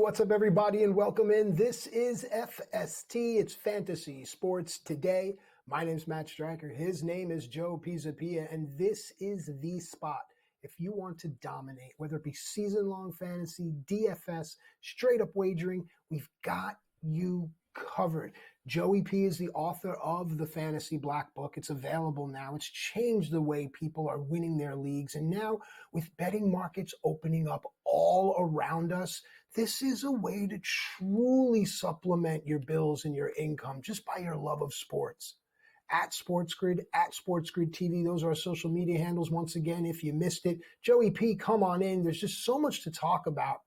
what's up, everybody, and welcome in. This is FST. It's Fantasy Sports Today. My name's Matt Striker. His name is Joe Pisapia, and this is the spot. If you want to dominate, whether it be season-long fantasy, DFS, straight-up wagering, we've got you covered. Joey P is the author of the Fantasy Black Book. It's available now. It's changed the way people are winning their leagues. And now with betting markets opening up all around us, this is a way to truly supplement your bills and your income just by your love of sports. At SportsGrid, at SportsGrid TV. Those are our social media handles. Once again, if you missed it, Joey P, come on in. There's just so much to talk about.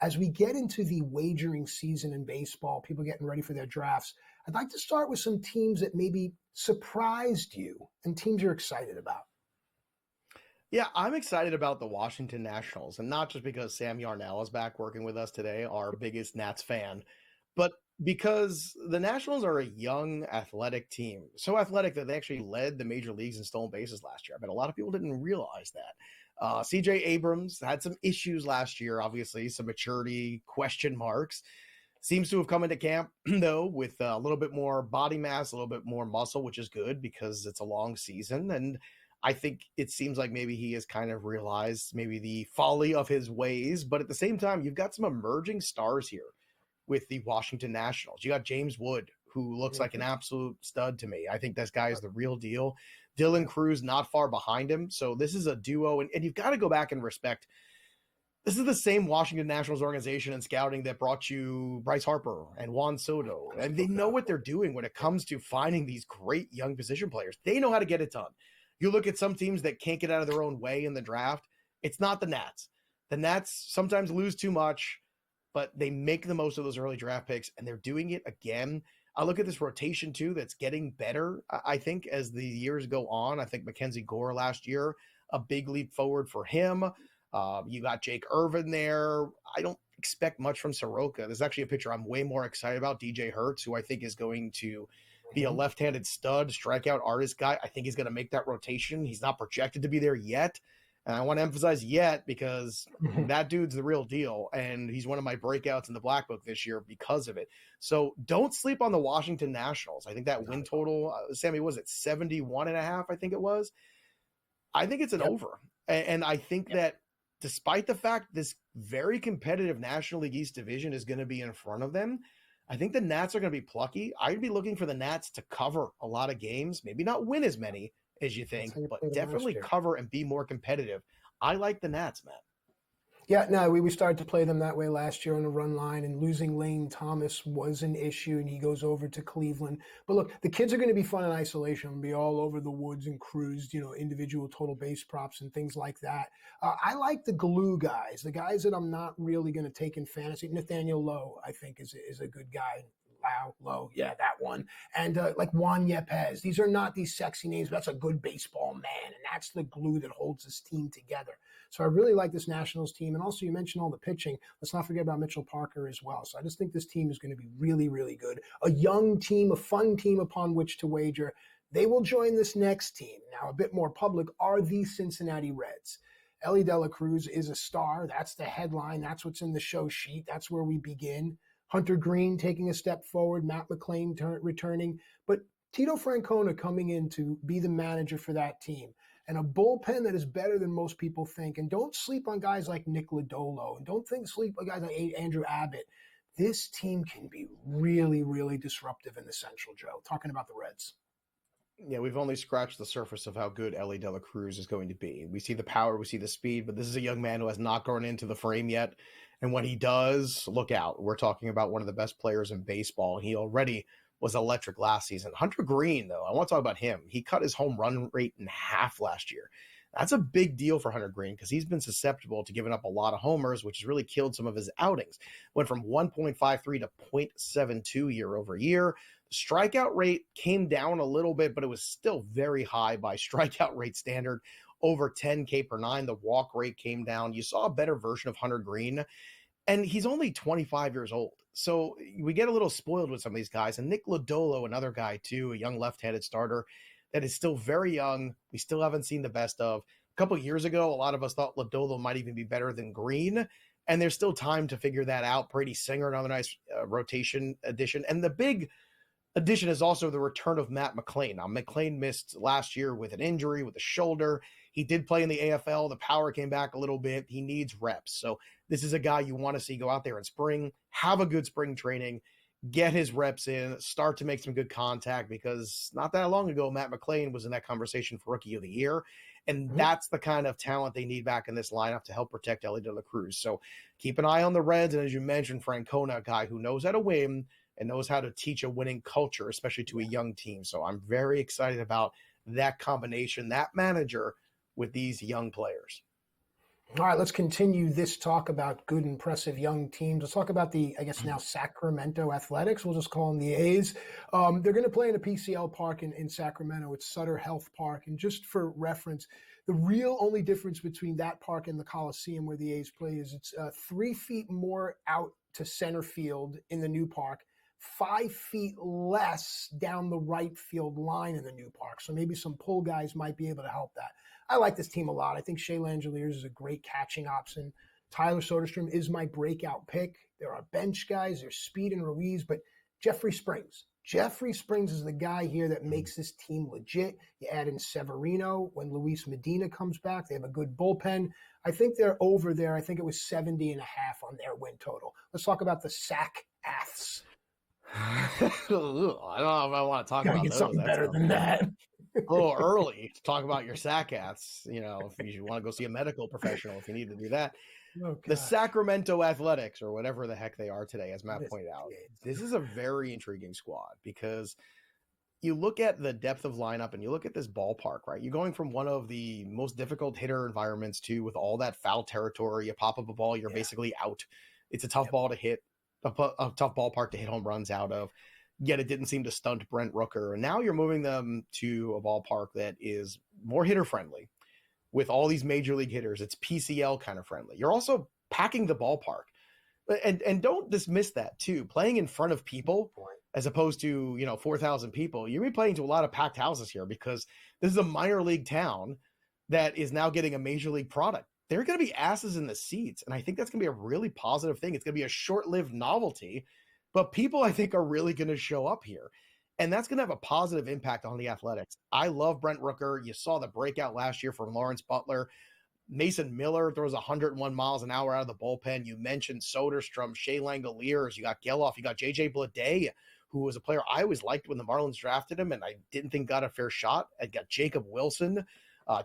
As we get into the wagering season in baseball, people getting ready for their drafts, I'd like to start with some teams that maybe surprised you and teams you're excited about. Yeah, I'm excited about the Washington Nationals, and not just because Sam Yarnell is back working with us today, our biggest Nats fan, but because the Nationals are a young, athletic team. So athletic that they actually led the major leagues in stolen bases last year. I bet a lot of people didn't realize that. CJ Abrams had some issues last year, obviously, some maturity question marks. Seems to have come into camp, though, with a little bit more body mass, a little bit more muscle, which is good because it's a long season. And I think it seems like maybe he has kind of realized maybe the folly of his ways. But at the same time, you've got some emerging stars here with the Washington Nationals. You got James Wood, who looks like an absolute stud to me. I think this guy is the real deal. Dylan Cruz not far behind him. So this is a duo. And you've got to go back and respect. This is the same Washington Nationals organization and scouting that brought you Bryce Harper and Juan Soto. And they know what they're doing when it comes to finding these great young position players. They know how to get it done. You look at some teams that can't get out of their own way in the draft. It's not the Nats. The Nats sometimes lose too much, but they make the most of those early draft picks, and they're doing it again. I look at this rotation, too, that's getting better, I think, as the years go on. I think Mackenzie Gore last year, a big leap forward for him. You got Jake Irvin there. I don't expect much from Soroka. There's actually a pitcher I'm way more excited about, DJ Hertz, who I think is going to be a left-handed stud, strikeout artist guy. I think he's going to make that rotation. He's not projected to be there yet. And I want to emphasize yet because that dude's the real deal. And he's one of my breakouts in the Black Book this year because of it. So don't sleep on the Washington Nationals. I think that win total, Sammy, was it 71.5? I think it was. I think it's an over. And I think that despite the fact this very competitive National League East division is going to be in front of them, I think the Nats are going to be plucky. I'd be looking for the Nats to cover a lot of games, maybe not win as many as you think, but definitely cover and be more competitive. I like the Nats, Matt. Yeah, no, we started to play them that way last year on the run line, and losing Lane Thomas was an issue, and he goes over to Cleveland. But look, the kids are going to be fun in isolation and be all over the woods and cruise, individual total base props and things like that. I like the glue guys, the guys that I'm not really going to take in fantasy. Nathaniel Lowe, I think, is a good guy. Low, yeah, that one. And like Juan Yepez. These are not these sexy names, but that's a good baseball man, and that's the glue that holds this team together. So I really like this Nationals team. And also, you mentioned all the pitching. Let's not forget about Mitchell Parker as well. So I just think this team is going to be really, really good. A young team, a fun team upon which to wager. They will join this next team. Now, a bit more public are the Cincinnati Reds. Ellie De La Cruz is a star. That's the headline. That's what's in the show sheet. That's where we begin. Hunter Green taking a step forward, Matt McClain returning, but Tito Francona coming in to be the manager for that team, and a bullpen that is better than most people think. And don't sleep on guys like Nick Lodolo, and don't sleep on guys like Andrew Abbott. This team can be really, really disruptive in the Central, Joe. Talking about the Reds. Yeah, we've only scratched the surface of how good Ellie De La Cruz is going to be. We see the power, we see the speed, but this is a young man who has not grown into the frame yet. And when he does, look out. We're talking about one of the best players in baseball. He already was electric last season. Hunter Green, though, I want to talk about him. He cut his home run rate in half last year. That's a big deal for Hunter Green because he's been susceptible to giving up a lot of homers, which has really killed some of his outings. Went from 1.53 to 0.72 year over year. The strikeout rate came down a little bit, but it was still very high by strikeout rate standard, over 10 K per nine. The walk rate came down. You saw a better version of Hunter Green, and he's only 25 years old. So we get a little spoiled with some of these guys. And Nick Lodolo, another guy too, a young left-handed starter that is still very young. We still haven't seen the best of. A couple of years ago, a lot of us thought Lodolo might even be better than Green. And there's still time to figure that out. Brady Singer, another nice rotation addition. And the big addition is also the return of Matt McClain. Now, McClain missed last year with an injury, with a shoulder. He did play in the AFL. The power came back a little bit. He needs reps. So this is a guy you want to see go out there in spring, have a good spring training, get his reps in, start to make some good contact, because not that long ago, Matt McClain was in that conversation for Rookie of the Year. And that's the kind of talent they need back in this lineup to help protect Ellie De La Cruz. So keep an eye on the Reds. And as you mentioned, Francona, a guy who knows how to win and knows how to teach a winning culture, especially to a young team. So I'm very excited about that combination, that manager with these young players. All right, let's continue this talk about good, impressive young teams. Let's talk about the, I guess now, Sacramento Athletics. We'll just call them the A's. They're going to play in a PCL park in Sacramento. It's Sutter Health Park. And just for reference, the real only difference between that park and the Coliseum where the A's play is it's 3 feet more out to center field in the new park, 5 feet less down the right field line in the new park. So maybe some pull guys might be able to help that. I like this team a lot. I think Shea Langeliers is a great catching option. Tyler Soderstrom is my breakout pick. There are bench guys. There's Speed and Ruiz, but Jeffrey Springs. Jeffrey Springs is the guy here that makes this team legit. You add in Severino when Luis Medina comes back. They have a good bullpen. I think they're over there. I think it was 70.5 on their win total. Let's talk about the Sac Aths. I don't know if I want to talk about get those. something better than that. A little early to talk about your SACATs, if you want to go see a medical professional, if you need to do that. The Sacramento Athletics, or whatever the heck they are today, as Matt pointed out, this is a very intriguing squad, because you look at the depth of lineup and you look at this ballpark, right? You're going from one of the most difficult hitter environments to, with all that foul territory, you pop up a ball, you're basically out. It's a tough ball to hit, a tough ballpark to hit home runs out of. Yet it didn't seem to stunt Brent Rooker. And now you're moving them to a ballpark that is more hitter friendly with all these major league hitters. It's PCL kind of friendly. You're also packing the ballpark. And don't dismiss that too. Playing in front of people as opposed to, 4,000 people, you're playing to a lot of packed houses here, because this is a minor league town that is now getting a major league product. There are going to be asses in the seats. And I think that's going to be a really positive thing. It's going to be a short-lived novelty. But people, I think, are really going to show up here. And that's going to have a positive impact on the Athletics. I love Brent Rooker. You saw the breakout last year from Lawrence Butler. Mason Miller throws 101 miles an hour out of the bullpen. You mentioned Soderstrom, Shea Langeliers. You got Geloff. You got J.J. Bleday, who was a player I always liked when the Marlins drafted him, and I didn't think got a fair shot. I got Jacob Wilson,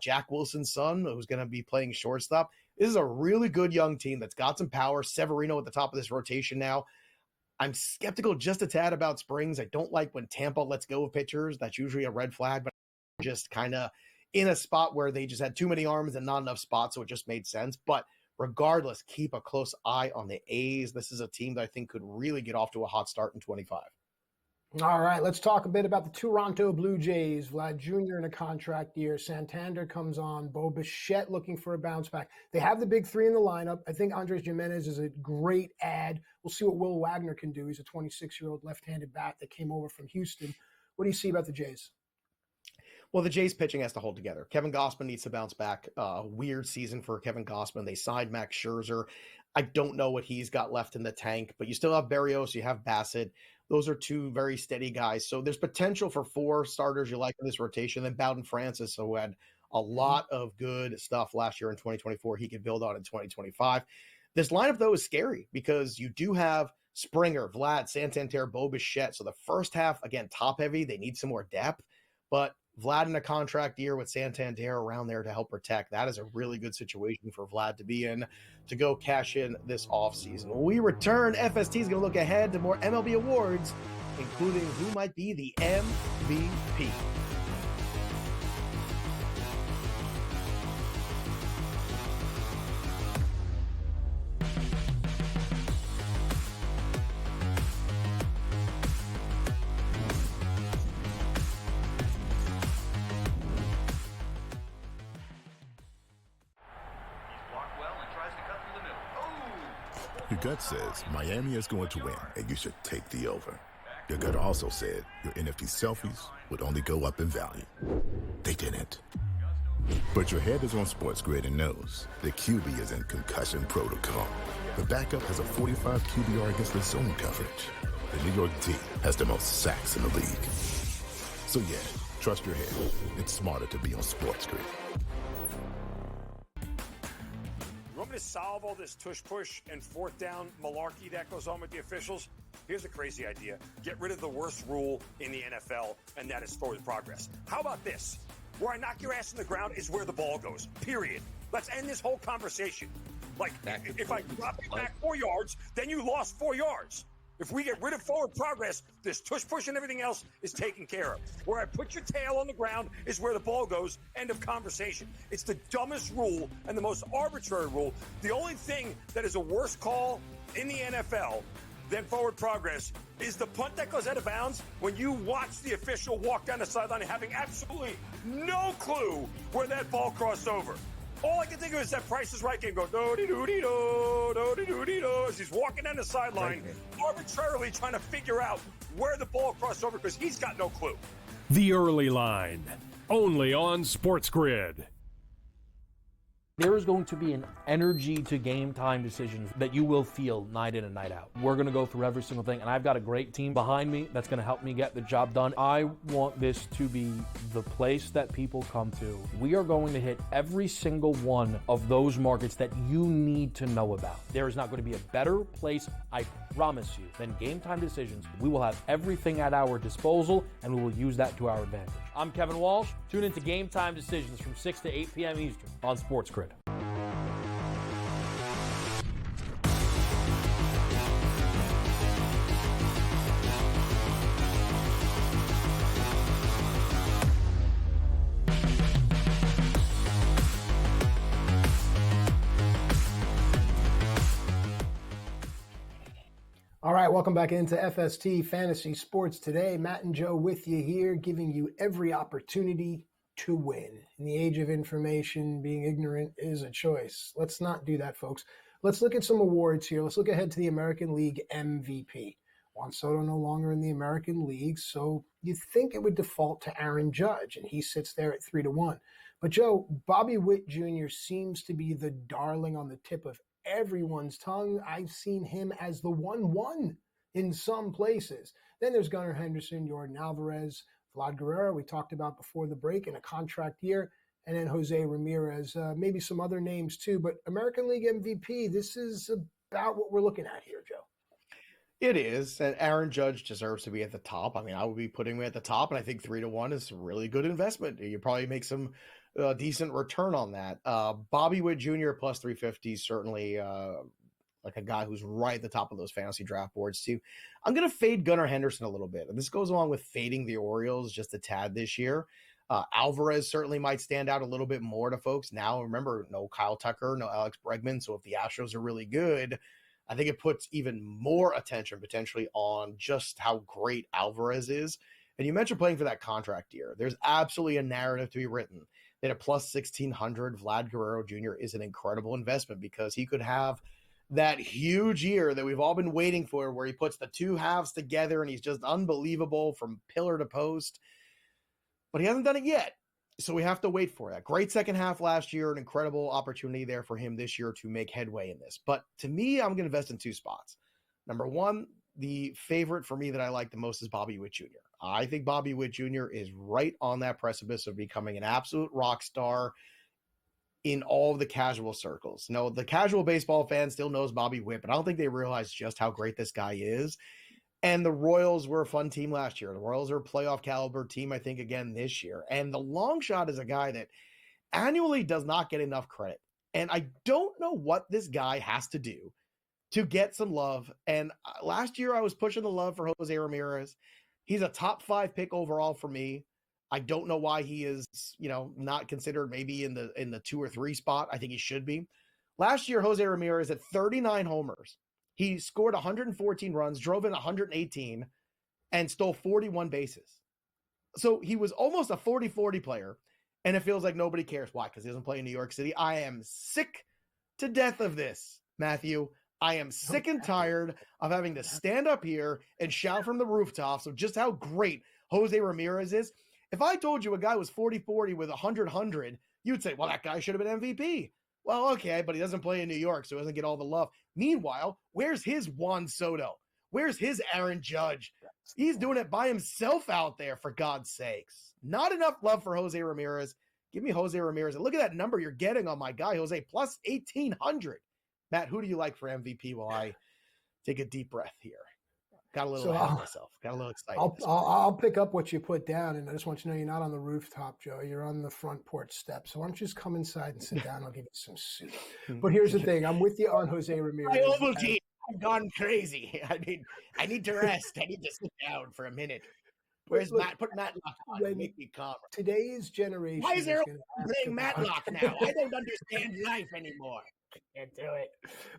Jack Wilson's son, who's going to be playing shortstop. This is a really good young team that's got some power. Severino at the top of this rotation now. I'm skeptical just a tad about Springs. I don't like when Tampa lets go of pitchers. That's usually a red flag, but just kind of in a spot where they just had too many arms and not enough spots, so it just made sense. But regardless, keep a close eye on the A's. This is a team that I think could really get off to a hot start in 25. All right, let's talk a bit about the Toronto Blue Jays. Vlad Jr. in a contract year. Santander comes on. Bo Bichette looking for a bounce back. They have the big three in the lineup. I think Andres Gimenez is a great add. We'll see what Will Wagner can do. He's a 26-year-old left-handed bat that came over from Houston. What do you see about the Jays? Well, the Jays pitching has to hold together. Kevin Gausman needs to bounce back. Weird season for Kevin Gausman. They signed Max Scherzer. I don't know what he's got left in the tank, but you still have Berrios, you have Bassett. Those are two very steady guys. So there's potential for 4 starters you like in this rotation. Then Bowden Francis, who had a lot of good stuff last year in 2024, he could build on in 2025. This lineup, though, is scary because you do have Springer, Vlad, Santander, Bo Bichette. So the first half, again, top heavy. They need some more depth. But Vlad in a contract year with Santander around there to help protect. That is a really good situation for Vlad to be in to go cash in this offseason. When we return, FST is going to look ahead to more MLB awards, including who might be the MVP. Your gut says Miami is going to win, and you should take the over. Your gut also said your NFT selfies would only go up in value. They didn't. But your head is on SportsGrid and knows the QB is in concussion protocol. The backup has a 45 QBR against the zone coverage. The New York D has the most sacks in the league. So yeah, trust your head. It's smarter to be on SportsGrid. You want me to solve all this tush-push and fourth down malarkey that goes on with the officials? Here's a crazy idea. Get rid of the worst rule in the NFL, and that is forward progress. How about this? Where I knock your ass in the ground is where the ball goes, period. Let's end this whole conversation. Like, if I drop you back 4 yards, then you lost 4 yards. If we get rid of forward progress, this tush-push and everything else is taken care of. Where I put your tail on the ground is where the ball goes, end of conversation. It's the dumbest rule and the most arbitrary rule. The only thing that is a worse call in the NFL than forward progress is the punt that goes out of bounds when you watch the official walk down the sideline having absolutely no clue where that ball crossed over. All I can think of is that Price is Right game go do-de-do-de-do, do-de-do-de-do, as he's walking down the sideline, arbitrarily trying to figure out where the ball crossed over because he's got no clue. The Early Line, only on SportsGrid. There is going to be an energy to game time decisions that you will feel night in and night out. We're going to go through every single thing, and I've got a great team behind me that's going to help me get the job done. I want this to be the place that people come to. We are going to hit every single one of those markets that you need to know about. There is not going to be a better place, I promise you, than Game Time Decisions. We will have everything at our disposal, and we will use that to our advantage. I'm Kevin Walsh. Tune into Game Time Decisions from 6 to 8 p.m. Eastern on SportsGrid. All right, welcome back into FST Fantasy Sports Today. Matt and Joe with you here, giving you every opportunity to win. In the age of information, being ignorant is a choice. Let's not do that, folks. Let's look at some awards here. Let's look ahead to the American League MVP. Juan Soto no longer in the American League, so you'd think it would default to Aaron Judge, and he sits there at 3-1. But Joe, Bobby Witt Jr. seems to be the darling on the tip of everyone's tongue. I've seen him as the 1-1 in some places. Then there's Gunnar Henderson, Jordan Alvarez, Vlad Guerrero, we talked about before the break, in a contract year, and then Jose Ramirez, maybe some other names too. But American League MVP, this is about what we're looking at here, Joe. It is, and Aaron Judge deserves to be at the top. I mean, I would be putting him at the top, and I think 3-1 is a really good investment. You probably make some decent return on that. Bobby Witt Jr. plus 350, certainly like a guy who's right at the top of those fantasy draft boards too. I'm going to fade Gunnar Henderson a little bit, and this goes along with fading the Orioles just a tad this year. Alvarez certainly might stand out a little bit more to folks. Now, remember, no Kyle Tucker, no Alex Bregman, so if the Astros are really good, I think it puts even more attention potentially on just how great Alvarez is. And you mentioned playing for that contract year. There's absolutely a narrative to be written that a plus 1,600 Vlad Guerrero Jr. is an incredible investment because he could have that huge year that we've all been waiting for where he puts the two halves together and he's just unbelievable from pillar to post. But he hasn't done it yet. So we have to wait for that. Great second half last year, an incredible opportunity there for him this year to make headway in this. But to me, I'm going to invest in two spots. Number one, the favorite for me that I like the most is Bobby Witt Jr. I think Bobby Witt Jr. is right on that precipice of becoming an absolute rock star in all of the casual circles. No, the casual baseball fan still knows Bobby Witt, but I don't think they realize just how great this guy is. And the Royals were a fun team last year. The Royals are a playoff caliber team, I think, again this year. And the long shot is a guy that annually does not get enough credit. And I don't know what this guy has to do to get some love. And last year I was pushing the love for Jose Ramirez. He's a top 5 pick overall for me. I don't know why he is, not considered maybe in the 2 or 3 spot. I think he should be. Last year, Jose Ramirez had 39 homers. He scored 114 runs, drove in 118, and stole 41 bases. So he was almost a 40-40 player, and it feels like nobody cares. Why? Because he doesn't play in New York City. I am sick to death of this, Matthew. I am sick and tired of having to stand up here and shout from the rooftops of just how great Jose Ramirez is. If I told you a guy was 40-40 with 100-100 You'd say, well, that guy should have been MVP. Well, okay, but he doesn't play in New York, so he doesn't get all the love. Meanwhile, where's his Juan Soto? Where's his Aaron Judge? He's doing it by himself out there, for God's sakes. Not enough love for Jose Ramirez. Give me Jose Ramirez. And look at that number you're getting on my guy, Jose, plus 1,800. Matt, who do you like for MVP while I take a deep breath here? Got a little ahead of myself. Got a little excited. I'll pick up what you put down, and I just want you to know you're not on the rooftop, Joe. You're on the front porch steps. So why don't you just come inside and sit down? I'll give you some soup. But here's the thing. I'm with you on Jose Ramirez. My Ovaltine, I've gone crazy. I need to rest. I need to sit down for a minute. Where's Matt? Put Matlock on. Make me calmer. Today's generation. Why is there playing Matlock now? I don't understand life anymore. Can't do it.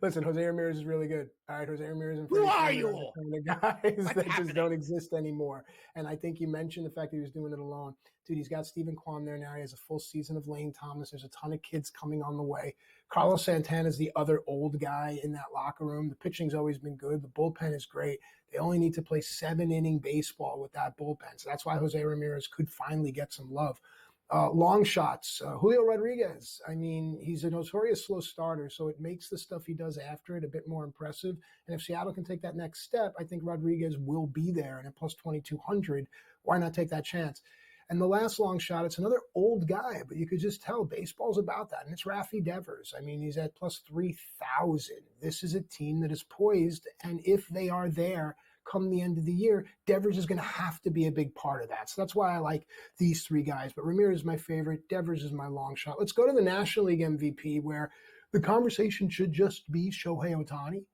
Listen, Jose Ramirez is really good. All right, Jose Ramirez and who are you? The guys that just don't exist anymore. And I think you mentioned the fact that he was doing it alone. Dude, he's got Stephen Kwan there now. He has a full season of Lane Thomas. There's a ton of kids coming on the way. Carlos Santana is the other old guy in that locker room. The pitching's always been good. The bullpen is great. They only need to play 7-inning baseball with that bullpen. So that's why Jose Ramirez could finally get some love. Long shots, Julio Rodriguez. I mean, he's a notorious slow starter, so it makes the stuff he does after it a bit more impressive. And if Seattle can take that next step, I think Rodriguez will be there. And at plus 2,200, why not take that chance? And the last long shot, it's another old guy, but you could just tell baseball's about that. And it's Rafi Devers. I mean, he's at plus 3,000. This is a team that is poised. And if they are there come the end of the year, Devers is going to have to be a big part of that. So that's why I like these three guys. But Ramirez is my favorite. Devers is my long shot. Let's go to the National League MVP, where the conversation should just be Shohei Ohtani.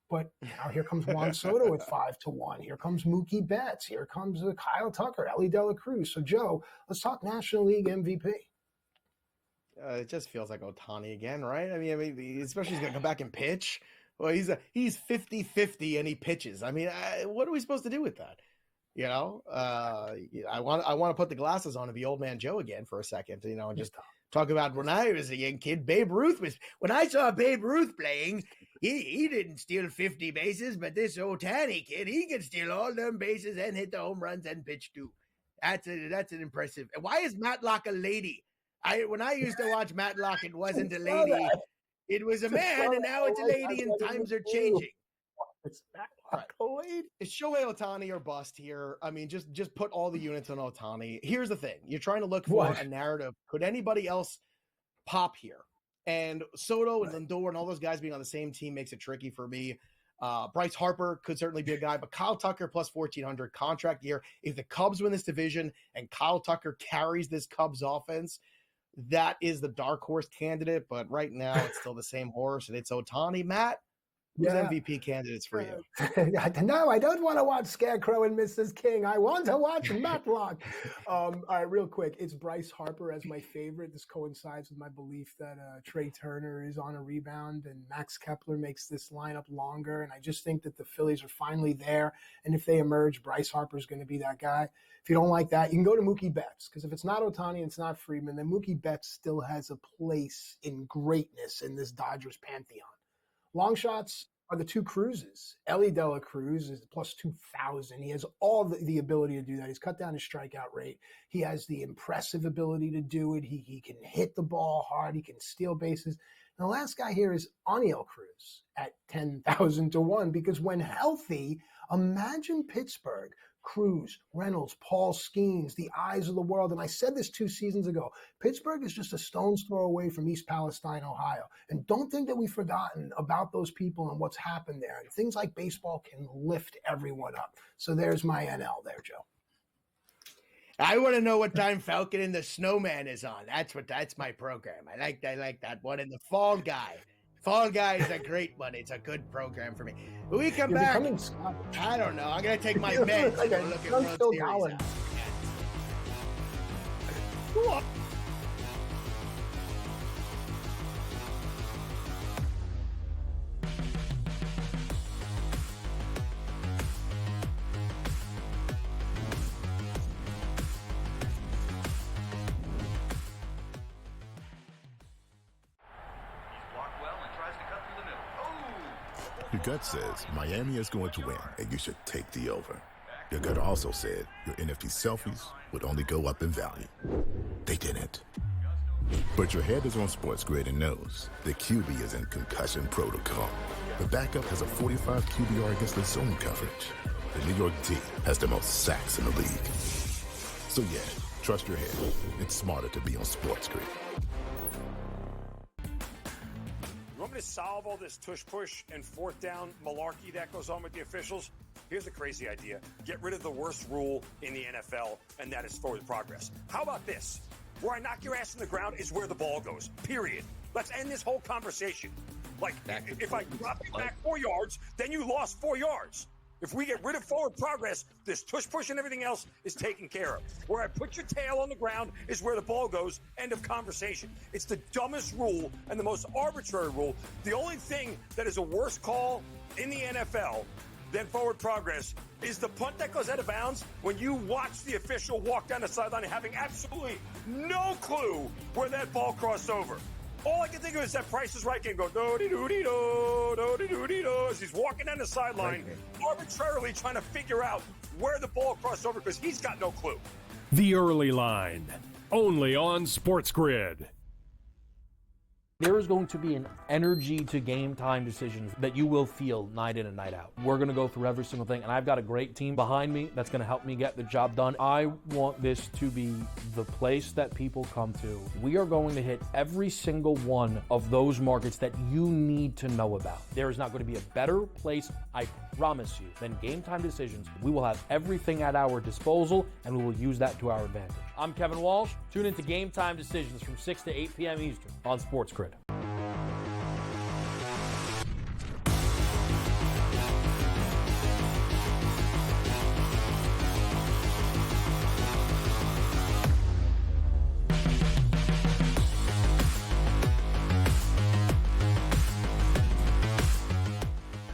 But now here comes Juan Soto at 5-1. Here comes Mookie Betts. Here comes Kyle Tucker, Ellie De La Cruz. So, Joe, let's talk National League MVP. It just feels like Ohtani again, right? I mean, especially he's going to come back and pitch. Well, he's 50-50 and he pitches. I mean, what are we supposed to do with that? You know, I want to put the glasses on and be old man Joe again for a second, you know, and just talk about when I was a young kid. When I saw Babe Ruth playing, he didn't steal 50 bases, but this Ohtani kid, he can steal all them bases and hit the home runs and pitch too. That's an impressive. Why is Matlock a lady? When I used to watch Matlock, it wasn't a lady. It was a man, and now it's a lady, and times are changing. It's Matlock, a lady. It's Shohei Ohtani or bust here. I mean, just put all the units on Ohtani. Here's the thing. You're trying to look for a narrative. Could anybody else pop here? And Soto and Lindor and all those guys being on the same team makes it tricky for me. Bryce Harper could certainly be a guy, but Kyle Tucker plus 1,400 contract year. If the Cubs win this division and Kyle Tucker carries this Cubs offense, that is the dark horse candidate, but right now it's still the same horse, and it's Ohtani. Matt, who's MVP candidates for you? No, I don't want to watch Scarecrow and Mrs. King. I want to watch Matlock. All right, real quick. It's Bryce Harper as my favorite. This coincides with my belief that Trey Turner is on a rebound and Max Kepler makes this lineup longer. And I just think that the Phillies are finally there. And if they emerge, Bryce Harper is going to be that guy. If you don't like that, you can go to Mookie Betts, because if it's not Ohtani and it's not Friedman, then Mookie Betts still has a place in greatness in this Dodgers pantheon. Long shots are the two Cruzes. Ellie De La Cruz is plus 2,000. He has all the ability to do that. He's cut down his strikeout rate. He has the impressive ability to do it. He can hit the ball hard. He can steal bases. And the last guy here is Oniel Cruz at 10,000 to 1, because when healthy, imagine Pittsburgh. Cruz, Reynolds, Paul Skeens, the eyes of the world. And I said this 2 seasons ago. Pittsburgh is just a stone's throw away from East Palestine, Ohio. And don't think that we've forgotten about those people and what's happened there. And things like baseball can lift everyone up. So there's my NL there, Joe. I want to know what time Falcon and the Snowman is on. That's my program. I like that one. And the Fall Guy. Fall Guy is a great one. It's a good program for me. When we come back, I don't know. I'm going to take my meds and go look at World Series. What? Your gut says Miami is going to win, and you should take the over. Your gut also said your NFT selfies would only go up in value. They didn't. But your head is on SportsGrid and knows the QB is in concussion protocol. The backup has a 45 QBR against the zone coverage. The New York D has the most sacks in the league. So yeah, trust your head. It's smarter to be on SportsGrid. You want me to solve all this tush-push and fourth down malarkey that goes on with the officials? Here's a crazy idea. Get rid of the worst rule in the NFL, and that is forward progress. How about this? Where I knock your ass in the ground is where the ball goes, period. Let's end this whole conversation. Like, if I drop you back 4 yards, then you lost 4 yards. If we get rid of forward progress, this tush-push and everything else is taken care of. Where I put your tail on the ground is where the ball goes, end of conversation. It's the dumbest rule and the most arbitrary rule. The only thing that is a worse call in the NFL than forward progress is the punt that goes out of bounds when you watch the official walk down the sideline having absolutely no clue where that ball crossed over. All I can think of is that Price is Right game go do-de-do-de-do, do-de-do-de-do, as he's walking down the sideline, arbitrarily trying to figure out where the ball crossed over because he's got no clue. The Early Line, only on SportsGrid. There is going to be an energy to game time decisions that you will feel night in and night out. We're going to go through every single thing, and I've got a great team behind me that's going to help me get the job done. I want this to be the place that people come to. We are going to hit every single one of those markets that you need to know about. There is not going to be a better place, I promise you, than Game Time Decisions. We will have everything at our disposal, and we will use that to our advantage. I'm Kevin Walsh. Tune into Game Time Decisions from 6 to 8 p.m. Eastern on SportsGrid.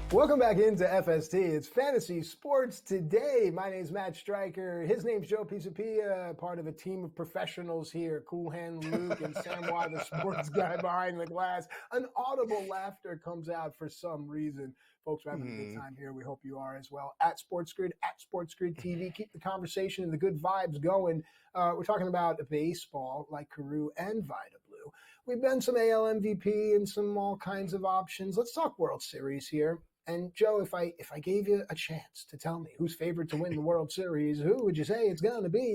Welcome back into FST. It's Fantasy Sports Today. My name's Matt Striker. His name's Joe Pisapia, part of a team of professionals here. Cool Hand Luke and Sam Y, the sports guy behind the glass. An audible laughter comes out for some reason. Folks, we're having a good time here. We hope you are as well. At SportsGrid TV. Keep the conversation and the good vibes going. We're talking about baseball, like Carew and Vida Blue. We've done some AL MVP and some all kinds of options. Let's talk World Series here. And Joe, if I gave you a chance to tell me who's favored to win the World Series, who would you say it's going to be?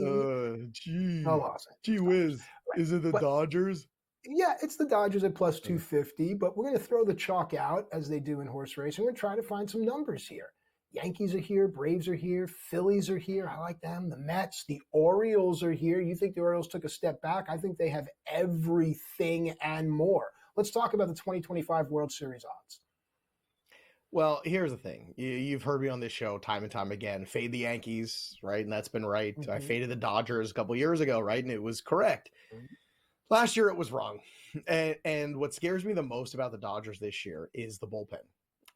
Gee whiz. Right. Is it the Dodgers? Yeah, it's the Dodgers at plus 250, but we're going to throw the chalk out as they do in horse racing. We're going to try to find some numbers here. Yankees are here, Braves are here, Phillies are here. I like them. The Mets, the Orioles are here. You think the Orioles took a step back? I think they have everything and more. Let's talk about the 2025 World Series odds. Well, here's the thing. You've heard me on this show time and time again. Fade the Yankees, right? And that's been right. I faded the Dodgers a couple years ago, right? And it was correct. Last year, it was wrong. And what scares me the most about the Dodgers this year is the bullpen.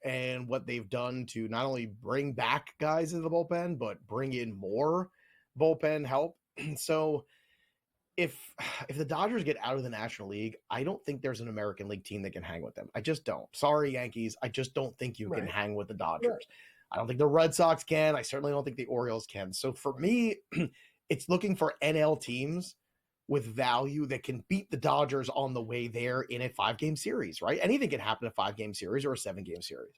And what they've done to not only bring back guys into the bullpen, but bring in more bullpen help. So if the Dodgers get out of the National League, I don't think there's an American League team that can hang with them. I just don't. Sorry, Yankees. I just don't think you can hang with the Dodgers. Right. I don't think the Red Sox can. I certainly don't think the Orioles can. So for me, it's looking for NL teams with value that can beat the Dodgers on the way there in a 5-game series, right? Anything can happen in a 5-game series or a 7-game series.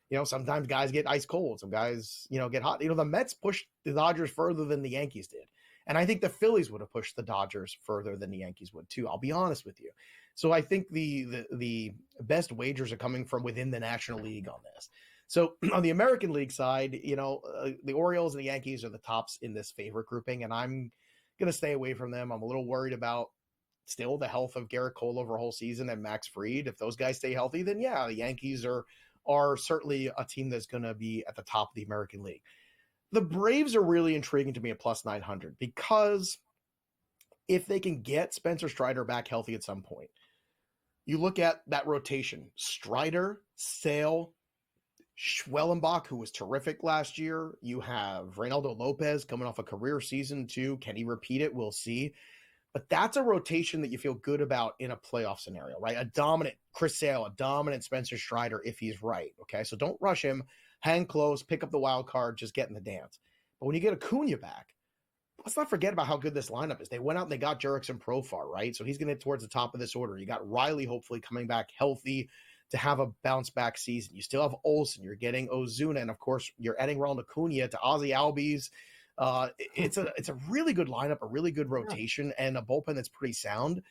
You know, sometimes guys get ice cold. Some guys, get hot. The Mets pushed the Dodgers further than the Yankees did. And I think the Phillies would have pushed the Dodgers further than the Yankees would too. I'll be honest with you. So I think the best wagers are coming from within the National League on this. So on the American League side, the Orioles and the Yankees are the tops in this favorite grouping, and I'm going to stay away from them. I'm a little worried about still the health of Garrett Cole over a whole season and Max Fried. If those guys stay healthy, then yeah, the Yankees are certainly a team that's going to be at the top of the American League. The Braves are really intriguing to me at plus 900 because if they can get Spencer Strider back healthy at some point, you look at that rotation: Strider, Sale, Schwellenbach, who was terrific last year. You have Reynaldo Lopez coming off a career season too. Can he repeat it? We'll see. But that's a rotation that you feel good about in a playoff scenario, right? A dominant Chris Sale, a dominant Spencer Strider if he's right, okay? So don't rush him. Hang close, pick up the wild card, just get in the dance. But when you get Acuna back, let's not forget about how good this lineup is. They went out and they got Jurickson Profar, right? So he's going to get towards the top of this order. You got Riley hopefully coming back healthy to have a bounce back season. You still have Olsen. You're getting Ozuna. And, of course, you're adding Ronald Acuna to Ozzy Albies. It's a really good lineup, a really good rotation, and a bullpen that's pretty sound.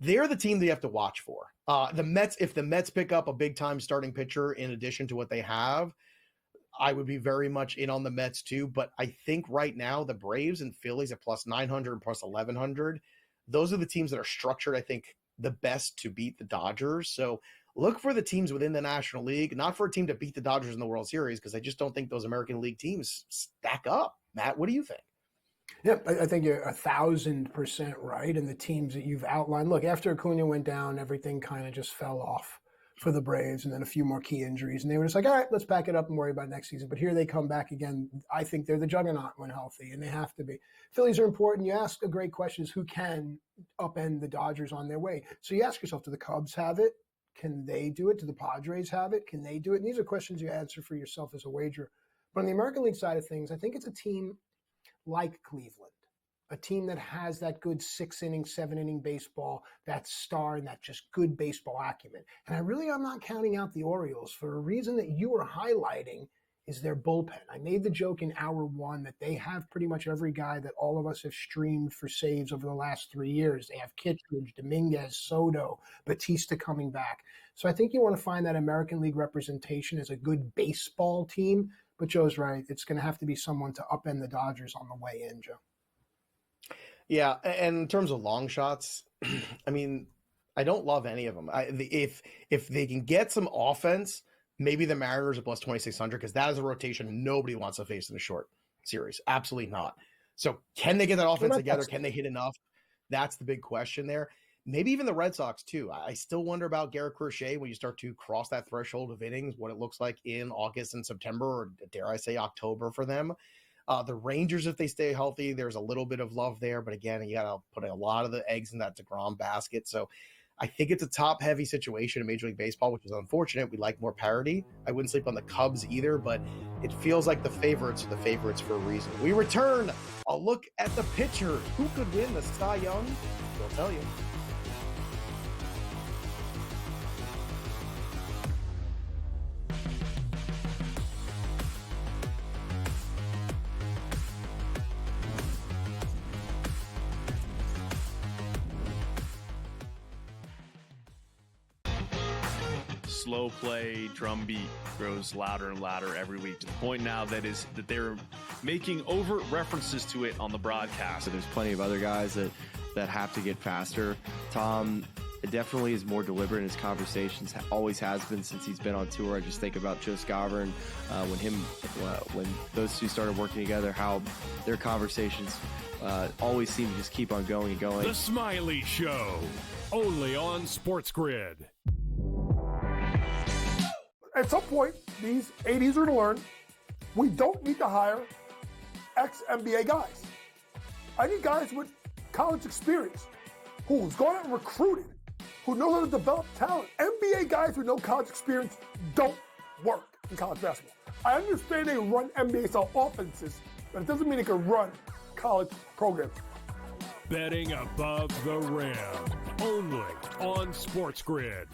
They're the team that you have to watch for. The Mets, if the Mets pick up a big-time starting pitcher in addition to what they have, I would be very much in on the Mets too. But I think right now the Braves and Phillies at plus 900 and plus 1100, those are the teams that are structured, I think, the best to beat the Dodgers. So look for the teams within the National League, not for a team to beat the Dodgers in the World Series, because I just don't think those American League teams stack up. Matt, what do you think? Yeah, I think you're 1,000% right. And the teams that you've outlined, look, after Acuna went down, everything kind of just fell off for the Braves, and then a few more key injuries. And they were just like, all right, let's pack it up and worry about next season. But here they come back again. I think they're the juggernaut when healthy, and they have to be. Phillies are important. You ask a great question is who can upend the Dodgers on their way? So you ask yourself, do the Cubs have it? Can they do it? Do the Padres have it? Can they do it? And these are questions you answer for yourself as a wager. But on the American League side of things, I think it's a team like Cleveland, a team that has that good 6-inning, 7-inning baseball, that star and that just good baseball acumen. And I'm not counting out the Orioles for a reason that you were highlighting is their bullpen. I made the joke in hour one that they have pretty much every guy that all of us have streamed for saves over the last 3 years. They have Kittredge, Dominguez, Soto, Batista coming back. So I think you want to find that American League representation as a good baseball team. But Joe's right. It's going to have to be someone to upend the Dodgers on the way in, Joe. Yeah, and in terms of long shots, I mean, I don't love any of them. If they can get some offense, maybe the Mariners are plus 2,600, because that is a rotation nobody wants to face in a short series. Absolutely not. So can they get that offense together? Can they hit enough? That's the big question there. Maybe even the Red Sox, too. I still wonder about Garrett Crochet when you start to cross that threshold of innings, what it looks like in August and September, or dare I say October for them. The Rangers, if they stay healthy, there's a little bit of love there. But again, you got to put a lot of the eggs in that DeGrom basket. So I think it's a top-heavy situation in Major League Baseball, which is unfortunate. We like more parity. I wouldn't sleep on the Cubs either, but it feels like the favorites are the favorites for a reason. We return a look at the pitcher. Who could win the Cy Young? We'll tell you. Slow play drum beat grows louder and louder every week, to the point now that they're making overt references to it on the broadcast. So there's plenty of other guys that have to get faster. Tom definitely is more deliberate in his conversations, always has been since he's been on tour. I just think about Joe Scavern, when those two started working together, how their conversations always seem to just keep on going and going. The Smiley Show, only on SportsGrid. At some point, these 80s are going to learn we don't need to hire ex-NBA guys. I need guys with college experience who's gone out and recruited, who knows how to develop talent. NBA guys with no college experience don't work in college basketball. I understand they run NBA-style offenses, but it doesn't mean they can run college programs. Betting above the rim, only on SportsGrid.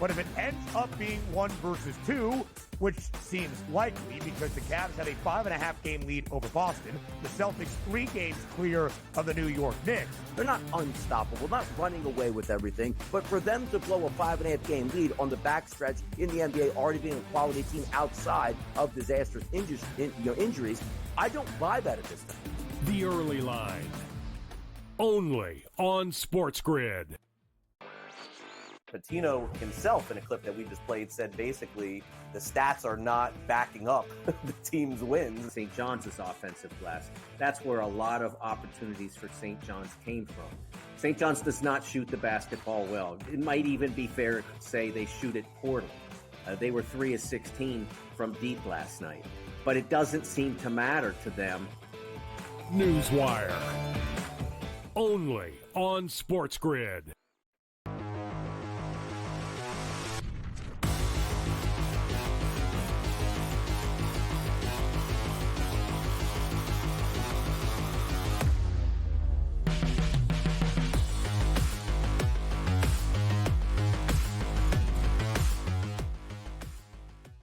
But if it ends up being 1 versus 2, which seems likely because the Cavs have a 5.5 game lead over Boston, the Celtics 3 games clear of the New York Knicks. They're not unstoppable, not running away with everything, but for them to blow a 5.5 game lead on the backstretch in the NBA, already being a quality team outside of disastrous injuries, I don't buy that at this time. The early line, only on SportsGrid. Patino himself, in a clip that we just played, said basically the stats are not backing up the team's wins. St. John's is offensive glass. That's where a lot of opportunities for St. John's came from. St. John's does not shoot the basketball well. It might even be fair to say they shoot it poorly. They were 3 of 16 from deep last night, but it doesn't seem to matter to them. Newswire, only on SportsGrid.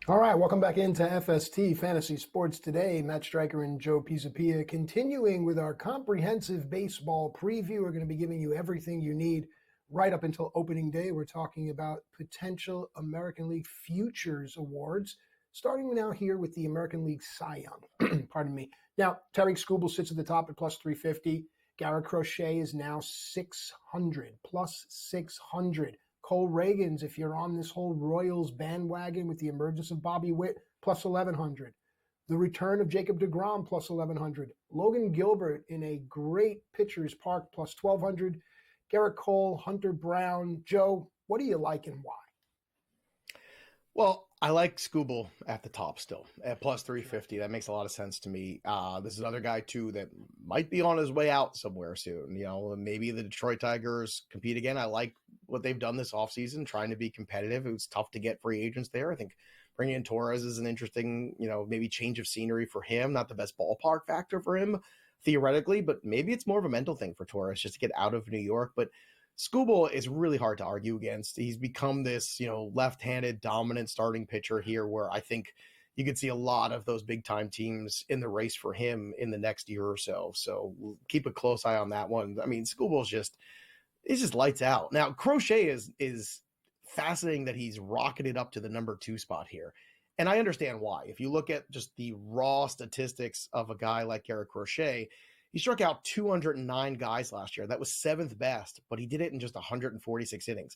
All right, welcome back into FST Fantasy Sports Today. Matt Striker and Joe Pisapia continuing with our comprehensive baseball preview. We're going to be giving you everything you need right up until opening day. We're talking about potential American League Futures Awards, starting now here with the American League Cy Young. Pardon me. Now, Tarik Skubal sits at the top at plus 350. Garrett Crochet is now 600, plus 600. Cole Reagans, if you're on this whole Royals bandwagon with the emergence of Bobby Witt, plus 1,100. The return of Jacob deGrom, plus 1,100. Logan Gilbert in a great pitcher's park, plus 1,200. Garrett Cole, Hunter Brown. Joe, what do you like and why? Well, I like Skubal at the top still at plus 350. That makes a lot of sense to me. This is another guy too that might be on his way out somewhere soon. You know, maybe the Detroit Tigers compete again. I like what they've done this offseason, trying to be competitive. It was tough to get free agents there. I think bringing in Torres is an interesting, maybe change of scenery for him. Not the best ballpark factor for him theoretically, but maybe it's more of a mental thing for Torres just to get out of New York. But Skubal is really hard to argue against. He's become this, left-handed dominant starting pitcher here where I think you could see a lot of those big-time teams in the race for him in the next year or so. So we'll keep a close eye on that one. I mean, Skubal's just lights out. Now, Crochet is fascinating that he's rocketed up to the number 2 spot here. And I understand why. If you look at just the raw statistics of a guy like Garrett Crochet, he struck out 209 guys last year. That was 7th best, but he did it in just 146 innings.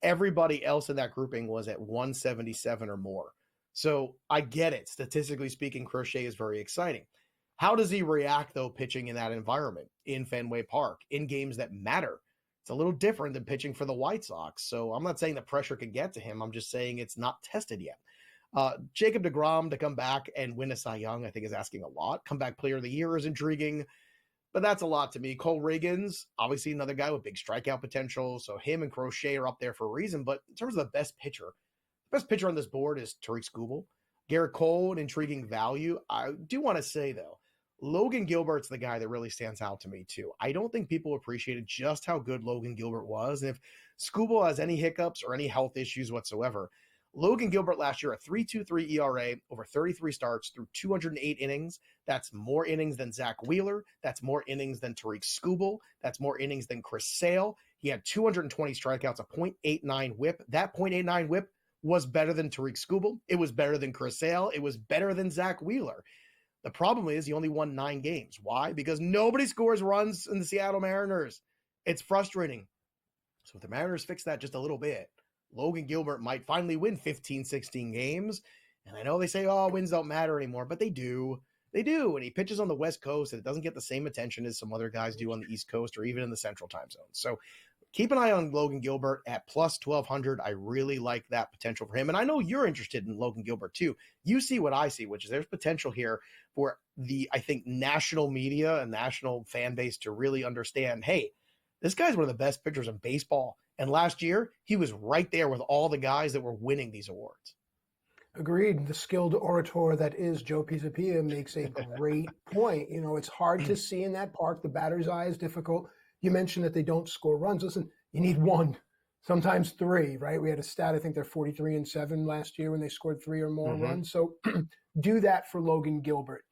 Everybody else in that grouping was at 177 or more. So I get it. Statistically speaking, Crochet is very exciting. How does he react, though, pitching in that environment, in Fenway Park, in games that matter? It's a little different than pitching for the White Sox. So I'm not saying the pressure could get to him. I'm just saying it's not tested yet. Jacob deGrom to come back and win a Cy Young, I think, is asking a lot. Comeback Player of the Year is intriguing. But that's a lot to me. Cole Reagans, obviously another guy with big strikeout potential. So him and Crochet are up there for a reason. But in terms of the best pitcher on this board is Tarik Skubal. Garrett Cole, an intriguing value. I do want to say, though, Logan Gilbert's the guy that really stands out to me, too. I don't think people appreciated just how good Logan Gilbert was. And if Skubal has any hiccups or any health issues whatsoever, Logan Gilbert last year, a 3.23 ERA, over 33 starts through 208 innings. That's more innings than Zach Wheeler. That's more innings than Tarik Skubal. That's more innings than Chris Sale. He had 220 strikeouts, a .89 whip. That .89 whip was better than Tarik Skubal. It was better than Chris Sale. It was better than Zach Wheeler. The problem is he only won 9 games. Why? Because nobody scores runs in the Seattle Mariners. It's frustrating. So if the Mariners fix that just a little bit, Logan Gilbert might finally win 15, 16 games. And I know they say, wins don't matter anymore, but they do. They do. And he pitches on the West Coast, and it doesn't get the same attention as some other guys do on the East Coast or even in the Central time zone. So keep an eye on Logan Gilbert at plus 1,200. I really like that potential for him. And I know you're interested in Logan Gilbert too. You see what I see, which is there's potential here for the, I think, national media and national fan base to really understand, hey, this guy's one of the best pitchers in baseball. And last year, he was right there with all the guys that were winning these awards. Agreed. The skilled orator that is Joe Pisapia makes a great point. It's hard to see in that park. The batter's eye is difficult. You mentioned that they don't score runs. Listen, you need 1, sometimes 3, right? We had a stat, I think they're 43-7 last year when they scored 3 or more runs. So do that for Logan Gilbert.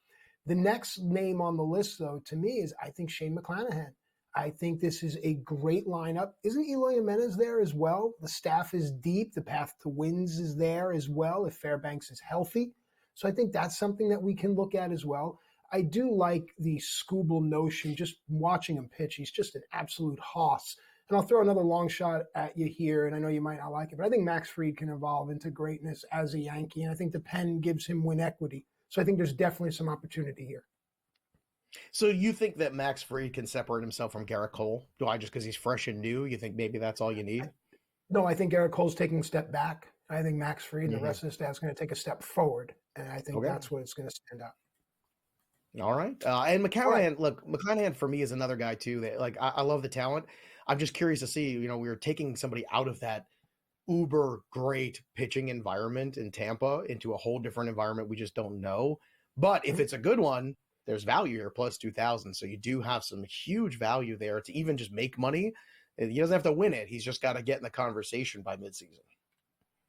The next name on the list, though, to me is, I think, Shane McClanahan. I think this is a great lineup. Isn't Eloy Jimenez there as well? The staff is deep. The path to wins is there as well if Fairbanks is healthy. So I think that's something that we can look at as well. I do like the Skubal notion, just watching him pitch. He's just an absolute hoss. And I'll throw another long shot at you here, and I know you might not like it, but I think Max Fried can evolve into greatness as a Yankee, and I think the pen gives him win equity. So I think there's definitely some opportunity here. So you think that Max Fried can separate himself from Garrett Cole? Why, just because he's fresh and new? You think maybe that's all you need? No, I think Garrett Cole's taking a step back. I think Max Fried and the rest of the staff is going to take a step forward, and I think that's what it's going to stand out. All right. And McClanahan, look, McClanahan for me is another guy too that, like, I love the talent. I'm just curious to see, we were taking somebody out of that uber great pitching environment in Tampa into a whole different environment we just don't know. But if it's a good one, there's value here, plus 2,000. So you do have some huge value there to even just make money. He doesn't have to win it. He's just got to get in the conversation by midseason.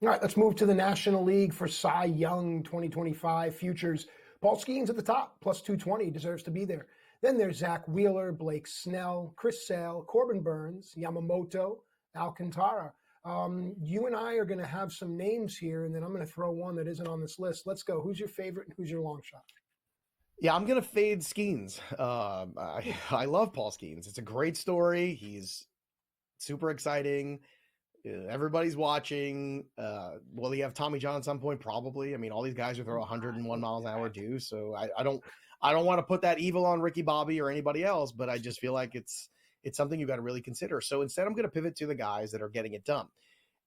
All right, let's move to the National League for Cy Young 2025 futures. Paul Skeens at the top, plus 220, deserves to be there. Then there's Zach Wheeler, Blake Snell, Chris Sale, Corbin Burns, Yamamoto, Alcantara. You and I are going to have some names here, and then I'm going to throw one that isn't on this list. Let's go. Who's your favorite and who's your long shot? Yeah, I'm going to fade Skeens. I love Paul Skeens. It's a great story. He's super exciting. Everybody's watching. Will he have Tommy John at some point? Probably. I mean, all these guys who throw 101 miles an hour do. So I don't want to put that evil on Ricky Bobby or anybody else, but I just feel like it's something you got to really consider. So instead, I'm going to pivot to the guys that are getting it done.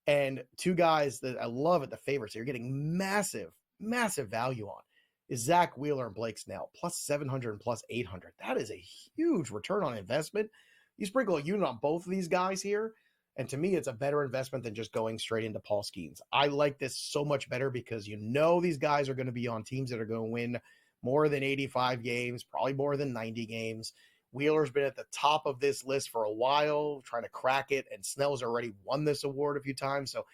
And two guys that I love at the favorites you're getting massive, massive value on is Zach Wheeler and Blake Snell, plus 700 and plus 800. That is a huge return on investment. You sprinkle a unit on both of these guys here, and to me, it's a better investment than just going straight into Paul Skeens. I like this so much better because these guys are going to be on teams that are going to win more than 85 games, probably more than 90 games. Wheeler's been at the top of this list for a while, trying to crack it, and Snell's already won this award a few times. So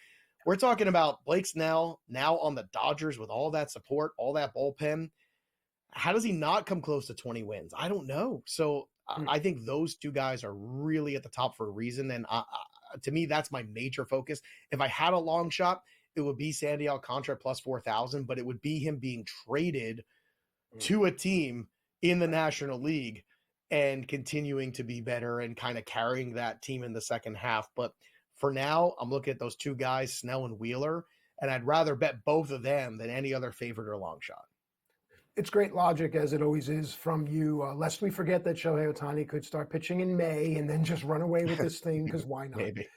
we're talking about Blake Snell now on the Dodgers with all that support, all that bullpen. How does he not come close to 20 wins? I don't know. So I think those two guys are really at the top for a reason, and to me, that's my major focus. If I had a long shot, it would be Sandy Alcantara plus 4,000, but it would be him being traded to a team in the National League and continuing to be better and kind of carrying that team in the second half. But for now, I'm looking at those two guys, Snell and Wheeler, and I'd rather bet both of them than any other favorite or long shot. It's great logic, as it always is from you, lest we forget that Shohei Ohtani could start pitching in May and then just run away with this thing, because why not? Maybe.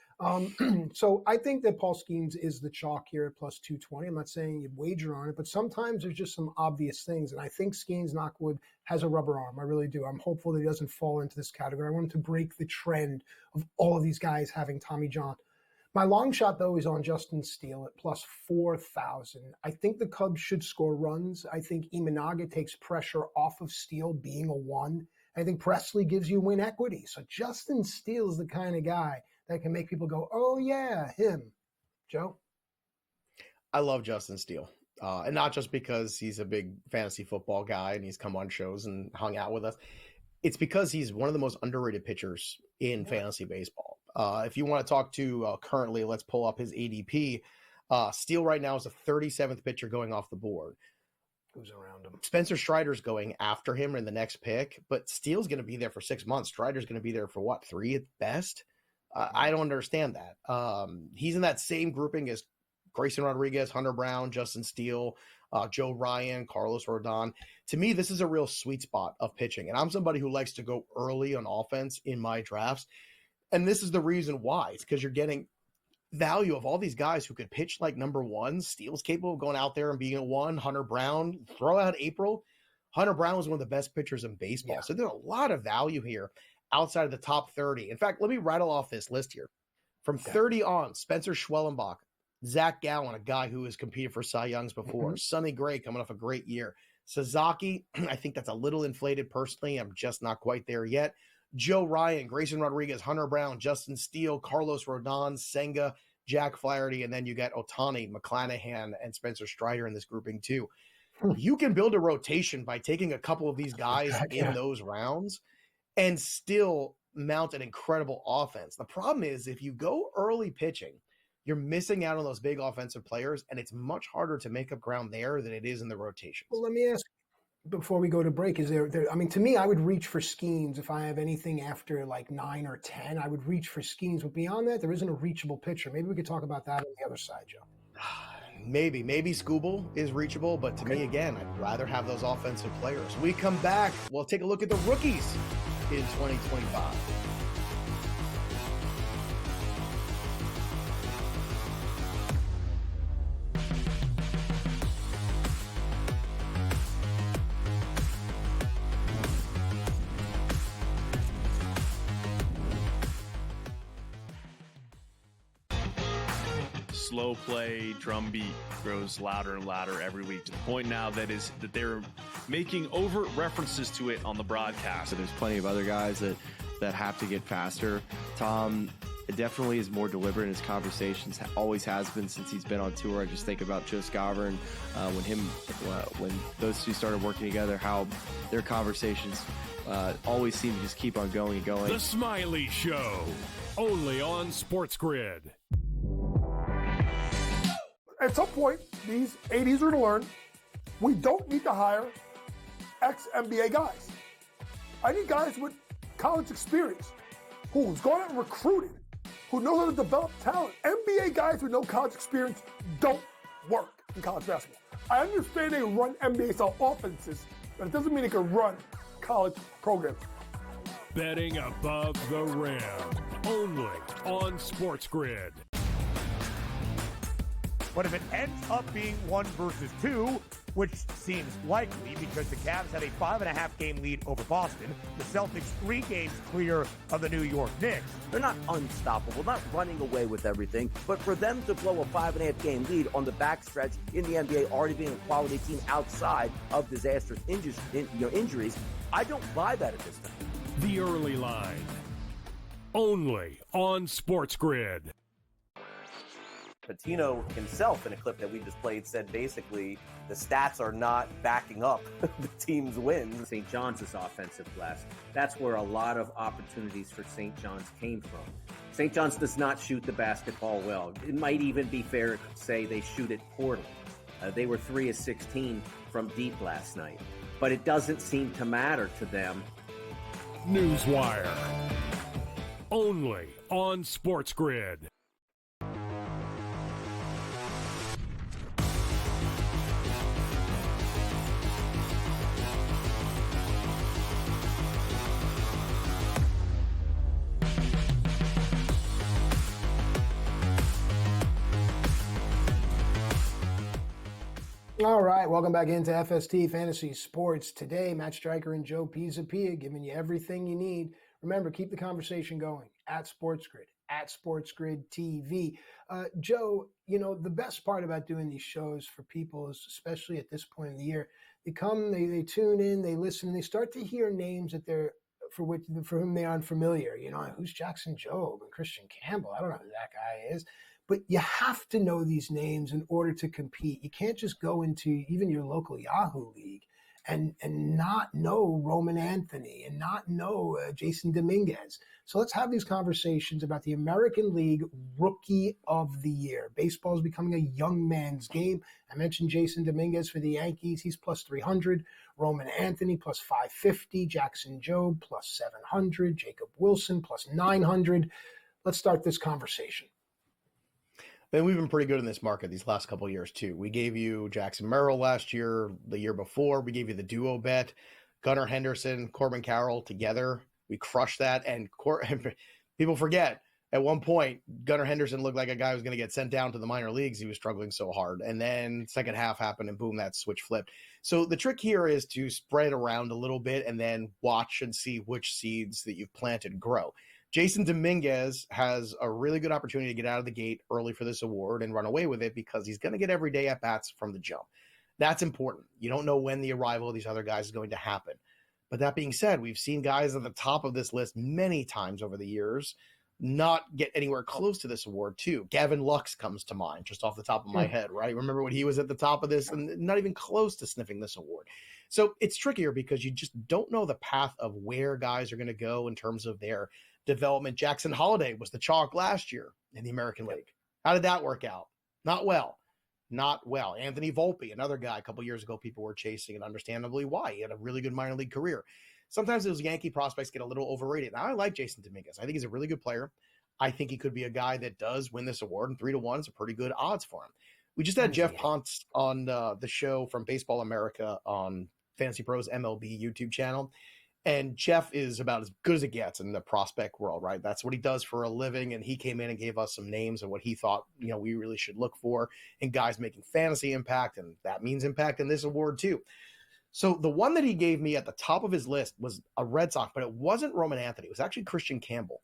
So I think that Paul Skeens is the chalk here at plus 220. I'm not saying you wager on it, but sometimes there's just some obvious things. And I think Skeens, knockwood, has a rubber arm. I really do. I'm hopeful that he doesn't fall into this category. I want him to break the trend of all of these guys having Tommy John. My long shot, though, is on Justin Steele at plus 4,000. I think the Cubs should score runs. I think Imanaga takes pressure off of Steele being a one. I think Presley gives you win equity. So Justin Steele is the kind of guy that can make people go, oh, yeah, him. Joe? I love Justin Steele. And not just because he's a big fantasy football guy and he's come on shows and hung out with us. It's because he's one of the most underrated pitchers in fantasy baseball. If you want to talk to currently, let's pull up his ADP. Steele right now is the 37th pitcher going off the board. Who's around him? Spencer Strider's going after him in the next pick, but Steele's going to be there for 6 months. Strider's going to be there for what, 3 at best? I don't understand that. He's in that same grouping as Grayson Rodriguez, Hunter Brown, Justin Steele, Joe Ryan, Carlos Rodon. To me, this is a real sweet spot of pitching. And I'm somebody who likes to go early on offense in my drafts. And this is the reason why. It's because you're getting value of all these guys who could pitch like number one. Steele's capable of going out there and being a one. Hunter Brown, throw out April. Hunter Brown was one of the best pitchers in baseball. Yeah. So there's a lot of value here outside of the top 30. In fact, let me rattle off this list here. From 30 on, Spencer Schwellenbach, Zach Gallen, a guy who has competed for Cy Youngs before, Sonny Gray coming off a great year. Sasaki, I think that's a little inflated personally. I'm just not quite there yet. Joe Ryan, Grayson Rodriguez, Hunter Brown, Justin Steele, Carlos Rodon, Senga, Jack Flaherty, and then you got Ohtani, McClanahan, and Spencer Strider in this grouping too. You can build a rotation by taking a couple of these guys in those rounds and still mount an incredible offense. The problem is if you go early pitching, you're missing out on those big offensive players, and it's much harder to make up ground there than it is in the rotations. Well, let me ask before we go to break, is there I mean, to me, I would reach for Skeens if I have anything after like 9 or 10. I would reach for Skeens, but beyond that, there isn't a reachable pitcher. Maybe we could talk about that on the other side, Joe. Maybe Skubal is reachable, but to me, again, I'd rather have those offensive players. We come back, we'll take a look at the rookies in 2025. Slow play drum beat grows louder and louder every week to the point now that they're making overt references to it on the broadcast. So there's plenty of other guys that have to get faster. Tom definitely is more deliberate in his conversations, always has been since he's been on tour. I just think about Joe Skovron, when those two started working together, how their conversations always seem to just keep on going and going. The Smiley Show, only on SportsGrid. At some point, these 80s are to learn we don't need to hire ex-NBA guys. I need guys with college experience who's gone out and recruited, who know how to develop talent. NBA guys with no college experience don't work in college basketball. I understand they run NBA-style offenses, but it doesn't mean they can run college programs. Betting above the rim, only on SportsGrid. But if it ends up being 1 versus 2, which seems likely because the Cavs had a 5.5 game lead over Boston, the Celtics 3 games clear of the New York Knicks. They're not unstoppable, not running away with everything, but for them to blow a 5.5 game lead on the backstretch in the NBA, already being a quality team outside of disastrous injuries, I don't buy that at this time. The early line, only on SportsGrid. Patino himself, in a clip that we just played, said basically the stats are not backing up the team's wins. St. John's offensive glass. That's where a lot of opportunities for St. John's came from. St. John's does not shoot the basketball well. It might even be fair to say they shoot it poorly. They were 3 of 16 from deep last night, but it doesn't seem to matter to them. Newswire, only on SportsGrid. All right, welcome back into FST Fantasy Sports. Today, Matt Striker and Joe Pisapia giving you everything you need. Remember, keep the conversation going at SportsGrid, at SportsGrid TV. Joe, you know, the best part about doing these shows for people is, especially at this point in the year, they come, they tune in, they listen, they start to hear names that for whom they are unfamiliar. You know, who's Jackson Jobe and Christian Campbell? I don't know who that guy is. But you have to know these names in order to compete. You can't just go into even your local Yahoo League and not know Roman Anthony and not know Jason Dominguez. So let's have these conversations about the American League Rookie of the Year. Baseball is becoming a young man's game. I mentioned Jason Dominguez for the Yankees. He's plus 300. Roman Anthony plus 550. Jackson Jobe plus 700. Jacob Wilson plus 900. Let's start this conversation. And we've been pretty good in this market these last couple of years, too. We gave you Jackson Merrill last year, the year before. We gave you the duo bet, Gunnar Henderson, Corbin Carroll together. We crushed that. And people forget, at one point, Gunnar Henderson looked like a guy who was going to get sent down to the minor leagues. He was struggling so hard. And then second half happened, and boom, that switch flipped. So the trick here is to spread around a little bit and then watch and see which seeds that you've planted grow. Jason Dominguez has a really good opportunity to get out of the gate early for this award and run away with it because he's going to get every day at bats from the jump. That's important. You don't know when the arrival of these other guys is going to happen. But that being said, we've seen guys at the top of this list many times over the years not get anywhere close to this award too. Gavin Lux comes to mind just off the top of my head, right? Remember when he was at the top of this and not even close to sniffing this award. So it's trickier because you just don't know the path of where guys are going to go in terms of their development. Jackson Holiday was the chalk last year in the American League. How did that work out? Not well. Anthony Volpe, another guy a couple years ago people were chasing, and understandably why. He had a really good minor league career. Sometimes those Yankee prospects get a little overrated. Now, I like Jason Dominguez. I think he's a really good player. I think he could be a guy that does win this award, and 3-1 is a pretty good odds for him. We just had Jeff Ponce on the show from Baseball America on Fantasy Pros MLB YouTube channel. And Jeff is about as good as it gets in the prospect world, right? That's what he does for a living. And he came in and gave us some names of what he thought, you know, we really should look for in guys making fantasy impact. And that means impact in this award too. So the one that he gave me at the top of his list was a Red Sox, but it wasn't Roman Anthony. It was actually Christian Campbell.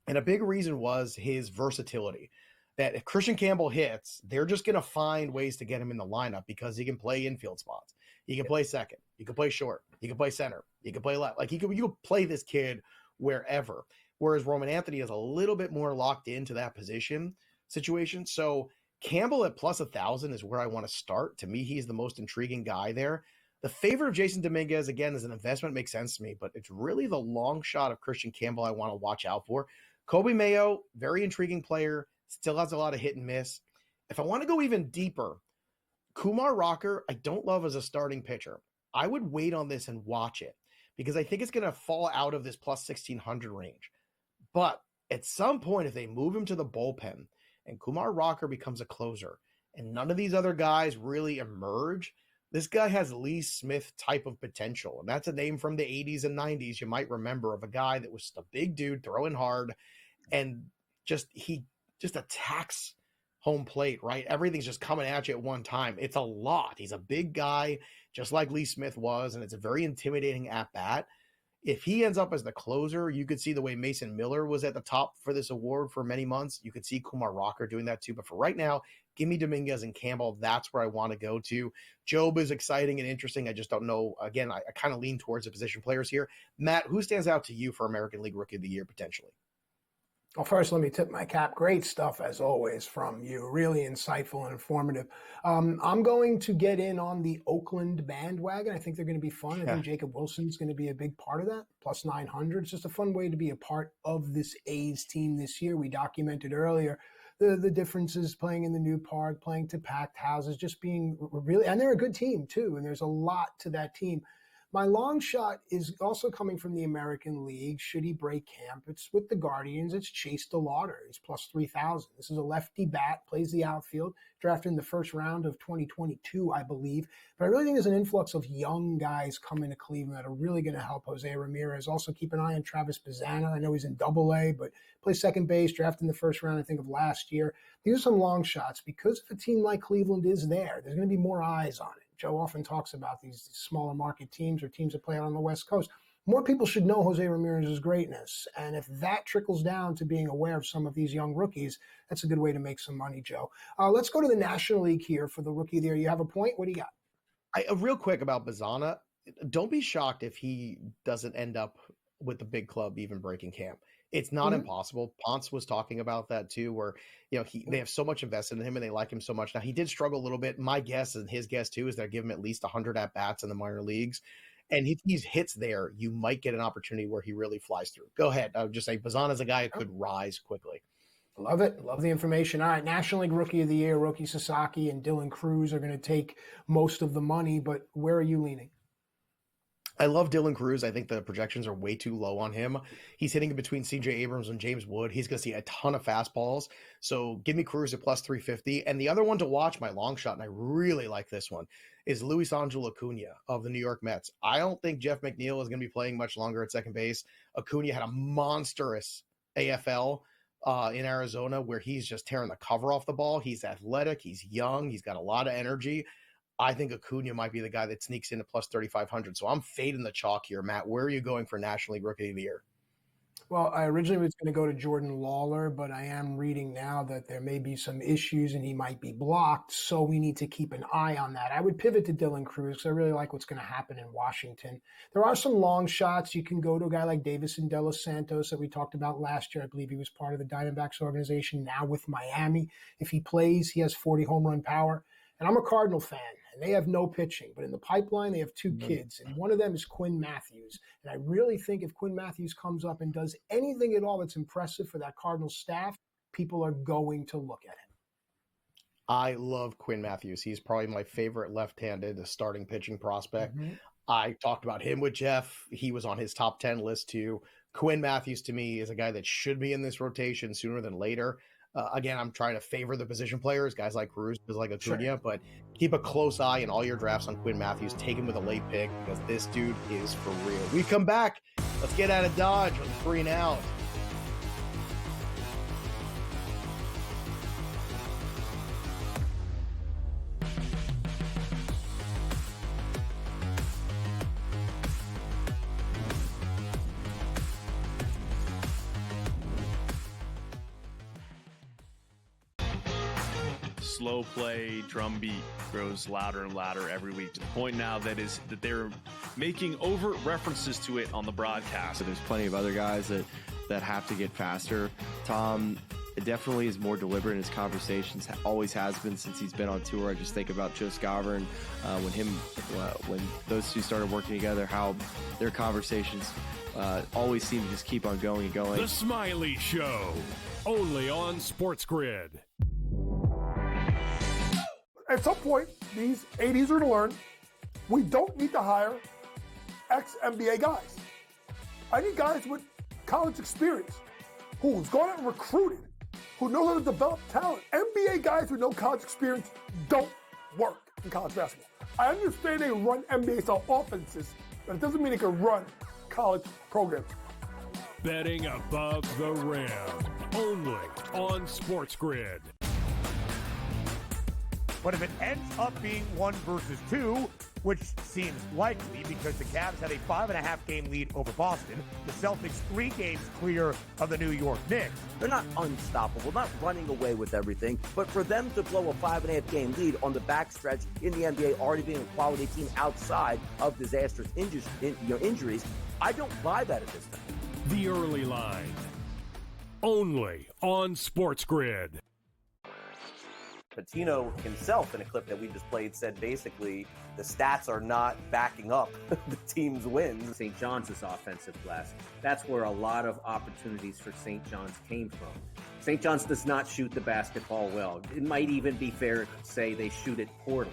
And a big reason was his versatility. That if Christian Campbell hits, they're just going to find ways to get him in the lineup because he can play infield spots. He can play second. You could play short. You could play center. You could play left. Like you could play this kid wherever. Whereas Roman Anthony is a little bit more locked into that position situation. So Campbell at plus 1,000 is where I want to start. To me, he's the most intriguing guy there. The favor of Jason Dominguez, again, as an investment makes sense to me, but it's really the long shot of Christian Campbell I want to watch out for. Kobe Mayo, very intriguing player, still has a lot of hit and miss. If I want to go even deeper, Kumar Rocker, I don't love as a starting pitcher. I would wait on this and watch it because I think it's going to fall out of this plus 1,600 range. But at some point, if they move him to the bullpen and Kumar Rocker becomes a closer and none of these other guys really emerge, this guy has Lee Smith type of potential. And that's a name from the 80s and 90s you might remember of a guy that was a big dude throwing hard and he just attacks home plate, right? Everything's just coming at you at one time. It's a lot. He's a big guy, just like Lee Smith was, and it's a very intimidating at-bat. If he ends up as the closer, you could see the way Mason Miller was at the top for this award for many months. You could see Kumar Rocker doing that too. But for right now, give me Dominguez and Campbell. That's where I want to go to. Job is exciting and interesting. I just don't know. Again, I kind of lean towards the position players here. Matt, who stands out to you for American League Rookie of the Year potentially? Well, first, let me tip my cap. Great stuff, as always, from you. Really insightful and informative. I'm going to get in on the Oakland bandwagon. I think they're going to be fun. I think Jacob Wilson's going to be a big part of that. Plus 900. It's just a fun way to be a part of this A's team this year. We documented earlier the differences playing in the new park, playing to packed houses, just being really – and they're a good team, too, and there's a lot to that team. My long shot is also coming from the American League. Should he break camp? It's with the Guardians. It's Chase DeLauder. He's plus 3,000. This is a lefty bat, plays the outfield, drafted in the first round of 2022, I believe. But I really think there's an influx of young guys coming to Cleveland that are really going to help Jose Ramirez. Also keep an eye on Travis Bazzana. I know he's in Double-A, but plays second base, drafted in the first round, I think, of last year. These are some long shots. Because if a team like Cleveland is there, there's going to be more eyes on it. Joe often talks about these smaller market teams or teams that play out on the West Coast. More people should know Jose Ramirez's greatness. And if that trickles down to being aware of some of these young rookies, that's a good way to make some money, Joe. Let's go to the National League here for the rookie there. You have a point? What do you got? Real quick about Bazzana, don't be shocked if he doesn't end up with the big club even breaking camp. It's not impossible. Ponce was talking about that too, where they have so much invested in him and they like him so much. Now he did struggle a little bit. My guess and his guess too is they'll give him at least 100 at bats in the minor leagues, and if he hits there, you might get an opportunity where he really flies through. Go ahead. I would just say Bazzana's a guy who could rise quickly. Love it. Love the information. All right, National League Rookie of the Year, Roki Sasaki and Dylan Cruz are going to take most of the money, but where are you leaning? I love Dylan Cruz. I think the projections are way too low on him. He's hitting in between CJ Abrams and James Wood. He's going to see a ton of fastballs. So give me Cruz at plus 350. And the other one to watch, my long shot, and I really like this one, is Luis Angel Acuna of the New York Mets. I don't think Jeff McNeil is going to be playing much longer at second base. Acuna had a monstrous AFL in Arizona where he's just tearing the cover off the ball. He's athletic. He's young. He's got a lot of energy. I think Acuna might be the guy that sneaks into plus 3,500. So I'm fading the chalk here. Matt, where are you going for National League Rookie of the Year? Well, I originally was going to go to Jordan Lawler, but I am reading now that there may be some issues and he might be blocked. So we need to keep an eye on that. I would pivot to Dylan Cruz because I really like what's going to happen in Washington. There are some long shots. You can go to a guy like Davison De Los Santos that we talked about last year. I believe he was part of the Diamondbacks organization now with Miami. If he plays, he has 40 home run power. And I'm a Cardinal fan, and they have no pitching. But in the pipeline, they have two kids, and one of them is Quinn Matthews. And I really think if Quinn Matthews comes up and does anything at all that's impressive for that Cardinal staff, people are going to look at him. I love Quinn Matthews. He's probably my favorite left-handed starting pitching prospect. I talked about him with Jeff. He was on his top 10 list too. Quinn Matthews, to me, is a guy that should be in this rotation sooner than later. Again, I'm trying to favor the position players, guys like Cruz, guys like Acuna, but keep a close eye in all your drafts on Quinn Matthews. Take him with a late pick because this dude is for real. We come back. Let's get out of Dodge on 3 and Out. slow play drum beat grows louder and louder every week, to the point now that they're making overt references to it on the broadcast. So there's plenty of other guys that have to get faster. Tom definitely is more deliberate in his conversations, always has been since he's been on tour. I just think about Joe Skovron, when those two started working together, how their conversations always seem to just keep on going and going. The Smiley Show, only on SportsGrid. At some point, these 80s are to learn we don't need to hire ex-NBA guys. I need guys with college experience who's gone out and recruited, who know how to develop talent. NBA guys with no college experience don't work in college basketball. I understand they run NBA-style offenses, but it doesn't mean they can run college programs. Betting above the rim, only on SportsGrid. But if it ends up being 1 versus 2, which seems likely because the Cavs had a 5.5 game lead over Boston, the Celtics 3 games clear of the New York Knicks. They're not unstoppable, not running away with everything, but for them to blow a 5.5 game lead on the backstretch in the NBA, already being a quality team outside of disastrous injuries, I don't buy that at this time. The Early Line, only on SportsGrid. Patino himself, in a clip that we just played, said basically the stats are not backing up the team's wins. St. John's offensive glass. That's where a lot of opportunities for St. John's came from. St. John's does not shoot the basketball well. It might even be fair to say they shoot it poorly.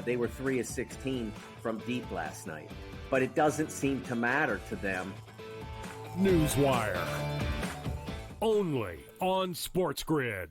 They were 3 of 16 from deep last night, but it doesn't seem to matter to them. Newswire, only on SportsGrid.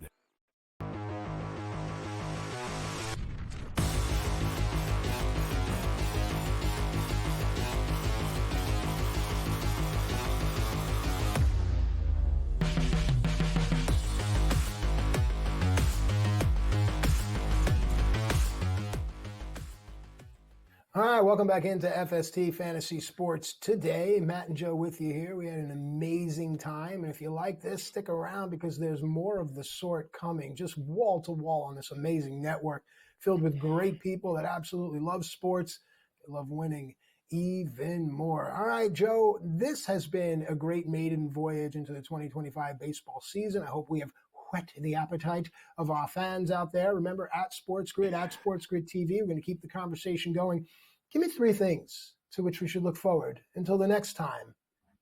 All right, welcome back into FST Fantasy Sports today. Matt and Joe with you here. We had an amazing time. And if you like this, stick around because there's more of the sort coming, just wall to wall on this amazing network filled with great people that absolutely love sports. They love winning even more. All right, Joe, this has been a great maiden voyage into the 2025 baseball season. I hope we have whet the appetite of our fans out there. Remember, at SportsGrid TV, we're going to keep the conversation going. Give me 3 things to which we should look forward until the next time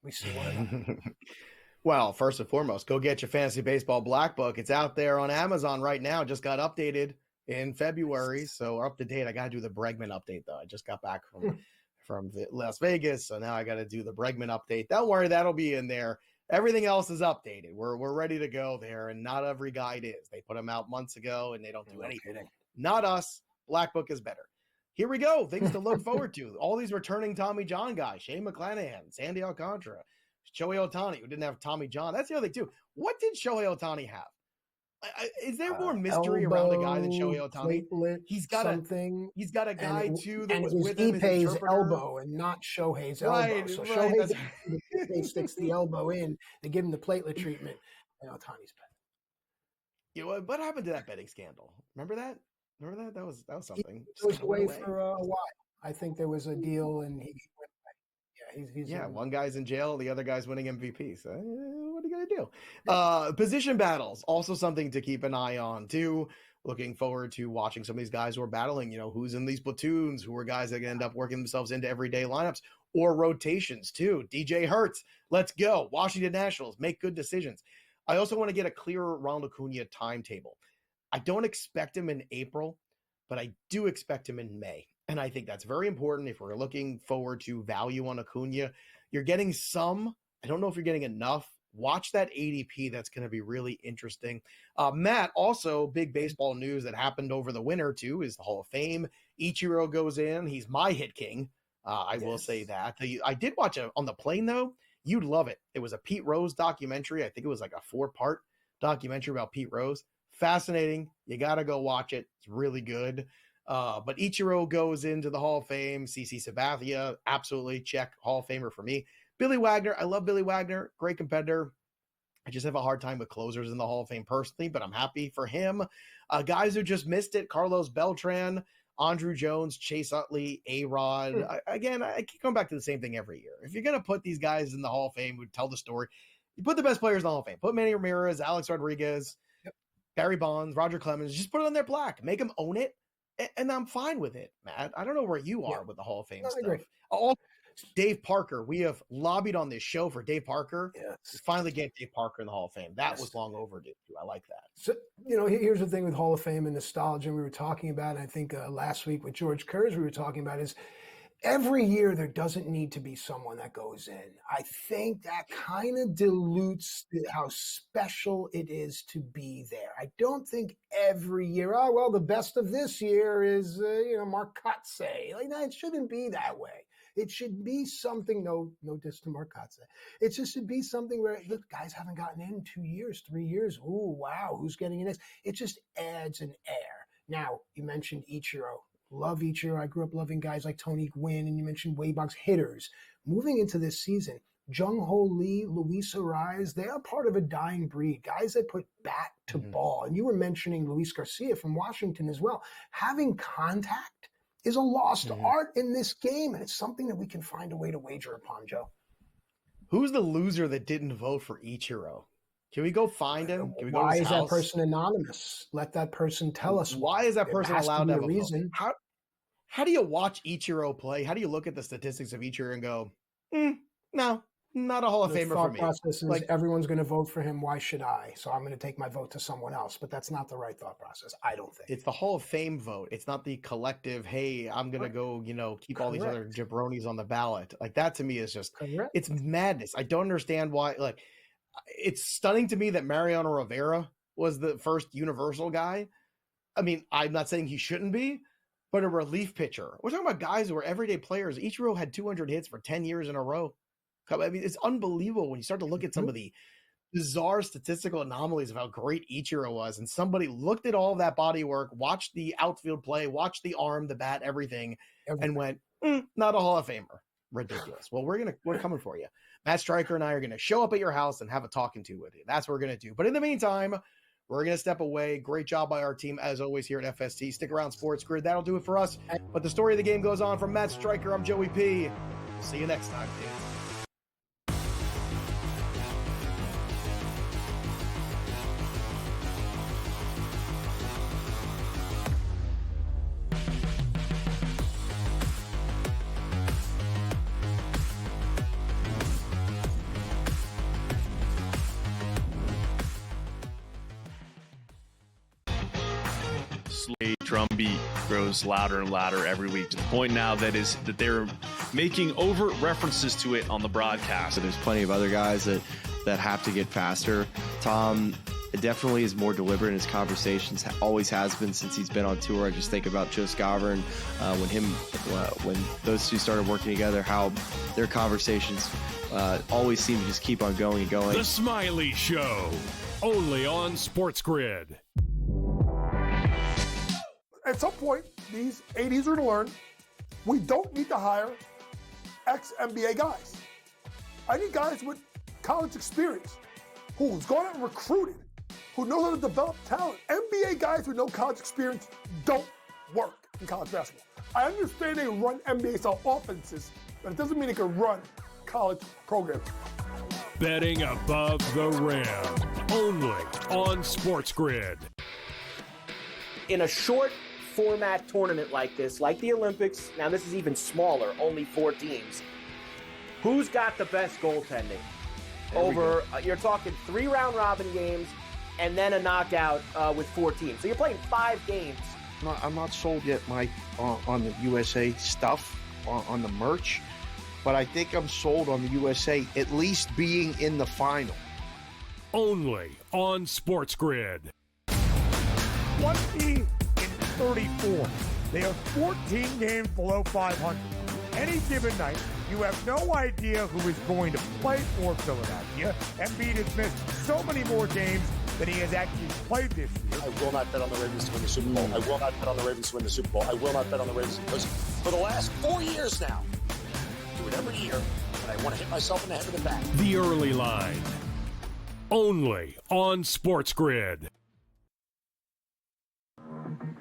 we see one another. Well, first and foremost, go get your Fantasy Baseball Black Book. It's out there on Amazon right now. Just got updated in February, so we're up to date. I got to do the Bregman update, though. I just got back from Las Vegas, so now I got to do the Bregman update. Don't worry, that'll be in there. Everything else is updated. We're ready to go there, and not every guide is. They put them out months ago, and they don't do anything. Not us. Black Book is better. Here we go. Things to look forward to. All these returning Tommy John guys. Shane McClanahan, Sandy Alcantara, Shohei Ohtani, who didn't have Tommy John. That's the other thing, too. What did Shohei Ohtani have? Is there more mystery around a guy than Shohei Ohtani? He's got something. He's got a guy, too, that was with him. His Ipe's elbow and not Shohei's elbow. So Shohei sticks the elbow in. They give him the platelet treatment. And Ohtani's better. You know, what happened to that betting scandal? Remember that? Remember that? That was something. He was away for a while. I think there was a deal, and he went away. Yeah, one guy's in jail, the other guy's winning MVP. So what are you gonna do? Position battles, also something to keep an eye on too. Looking forward to watching some of these guys who are battling. You know, who's in these platoons? Who are guys that can end up working themselves into everyday lineups or rotations too? DJ Hurts, let's go. Washington Nationals, make good decisions. I also want to get a clearer Ronald Acuna timetable. I don't expect him in April, but I do expect him in May. And I think that's very important if we're looking forward to value on Acuna. You're getting some. I don't know if you're getting enough. Watch that ADP. That's going to be really interesting. Matt, also big baseball news that happened over the winter, too, is the Hall of Fame. Ichiro goes in. He's my hit king. I will say that. I did watch on the plane, though. You'd love it. It was a Pete Rose documentary. I think it was like a 4-part documentary about Pete Rose. Fascinating. You got to go watch it. It's really good. But Ichiro goes into the Hall of Fame. CC Sabathia, absolutely check. Hall of Famer for me. Billy Wagner. I love Billy Wagner. Great competitor. I just have a hard time with closers in the Hall of Fame personally, but I'm happy for him. Guys who just missed it, Carlos Beltran, Andrew Jones, Chase Utley, A-Rod. I keep going back to the same thing every year. If you're going to put these guys in the Hall of Fame who tell the story, you put the best players in the Hall of Fame. Put Manny Ramirez, Alex Rodriguez, Barry Bonds, Roger Clemens. Just put it on their plaque. Make them own it, and I'm fine with it, Matt. I don't know where you are with the Hall of Fame stuff. Also, Dave Parker. We have lobbied on this show for Dave Parker. Yes. Finally get Dave Parker in the Hall of Fame. That was long overdue. I like that. So, here's the thing with Hall of Fame and nostalgia we were talking about, and I think last week with George Kurz we were talking about, is every year there doesn't need to be someone that goes in. I think that kind of dilutes how special it is to be there. I don't think every year, the best of this year is, Marcotte. Like, it shouldn't be that way. It should be something, no diss to Marcotte. It just should be something where, look, guys haven't gotten in 2 years, 3 years. Ooh, wow, who's getting in this? It just adds an air. Now, you mentioned Ichiro. Love Ichiro. I grew up loving guys like Tony Gwynn, and you mentioned Waybox hitters. Moving into this season, Jung-Ho Lee, Luis Ariz, they are part of a dying breed, guys that put bat to ball. And you were mentioning Luis Garcia from Washington as well. Having contact is a lost art in this game, and it's something that we can find a way to wager upon, Joe. Who's the loser that didn't vote for Ichiro? Can we go find him? Can we Why is that person anonymous? Let that person tell us. Why is that person allowed to have a reason? How do you watch Ichiro play? How do you look at the statistics of Ichiro and go, no, not a Hall of Famer for me? The thought process is everyone's going to vote for him. Why should I? So I'm going to take my vote to someone else. But that's not the right thought process, I don't think. It's the Hall of Fame vote. It's not the collective, hey, I'm going to go, keep all these other jabronis on the ballot. Like, that to me is just, it's madness. I don't understand why. Like, it's stunning to me that Mariano Rivera was the first universal guy. I mean, I'm not saying he shouldn't be, but a relief pitcher. We're talking about guys who are everyday players. Ichiro had 200 hits for 10 years in a row. I mean, it's unbelievable when you start to look at some of the bizarre statistical anomalies of how great Ichiro was. And somebody looked at all of that body work, watched the outfield play, watched the arm, the bat, everything. And went, not a Hall of Famer. Ridiculous. Well, we're coming for you. Matt Striker and I are going to show up at your house and have a talking to with you. That's what we're going to do. But in the meantime, we're going to step away. Great job by our team, as always, here at FST. Stick around, SportsGrid. That'll do it for us. But the story of the game goes on. From Matt Striker, I'm Joey P. See you next time, dude. Drum beat grows louder and louder every week, to the point now that they're making overt references to it on the broadcast. So there's plenty of other guys that have to get faster. Tom definitely is more deliberate in his conversations, always has been since he's been on tour. I just think about Joe Scavern, when those two started working together, how their conversations always seem to just keep on going and going. The Smiley Show, only on SportsGrid. At some point, these 80s are to learn, we don't need to hire ex-NBA guys. I need guys with college experience, who's gone out and recruited, who knows how to develop talent. NBA guys with no college experience don't work in college basketball. I understand they run NBA-style offenses, but it doesn't mean they can run college programs. Betting above the rim, only on SportsGrid. In a short format tournament like this, like the Olympics, now this is even smaller, only 4 teams, who's got the best goaltending? You're talking 3 round robin games and then a knockout with 4 teams. So you're playing 5 games. I'm not sold yet, Mike, on the USA stuff, on the merch, but I think I'm sold on the USA at least being in the final. Only on SportsGrid. 20-34. They are 14 games below 500. Any given night, you have no idea who is going to play for Philadelphia. Embiid has missed so many more games than he has actually played this year. I will not bet on the Ravens to win the Super Bowl. I will not bet on the Ravens to win the Super Bowl. I will not bet on the Ravens because for the last 4 years now, I do it every year, and I want to hit myself in the head with a bat. The Early Line, Only on SportsGrid.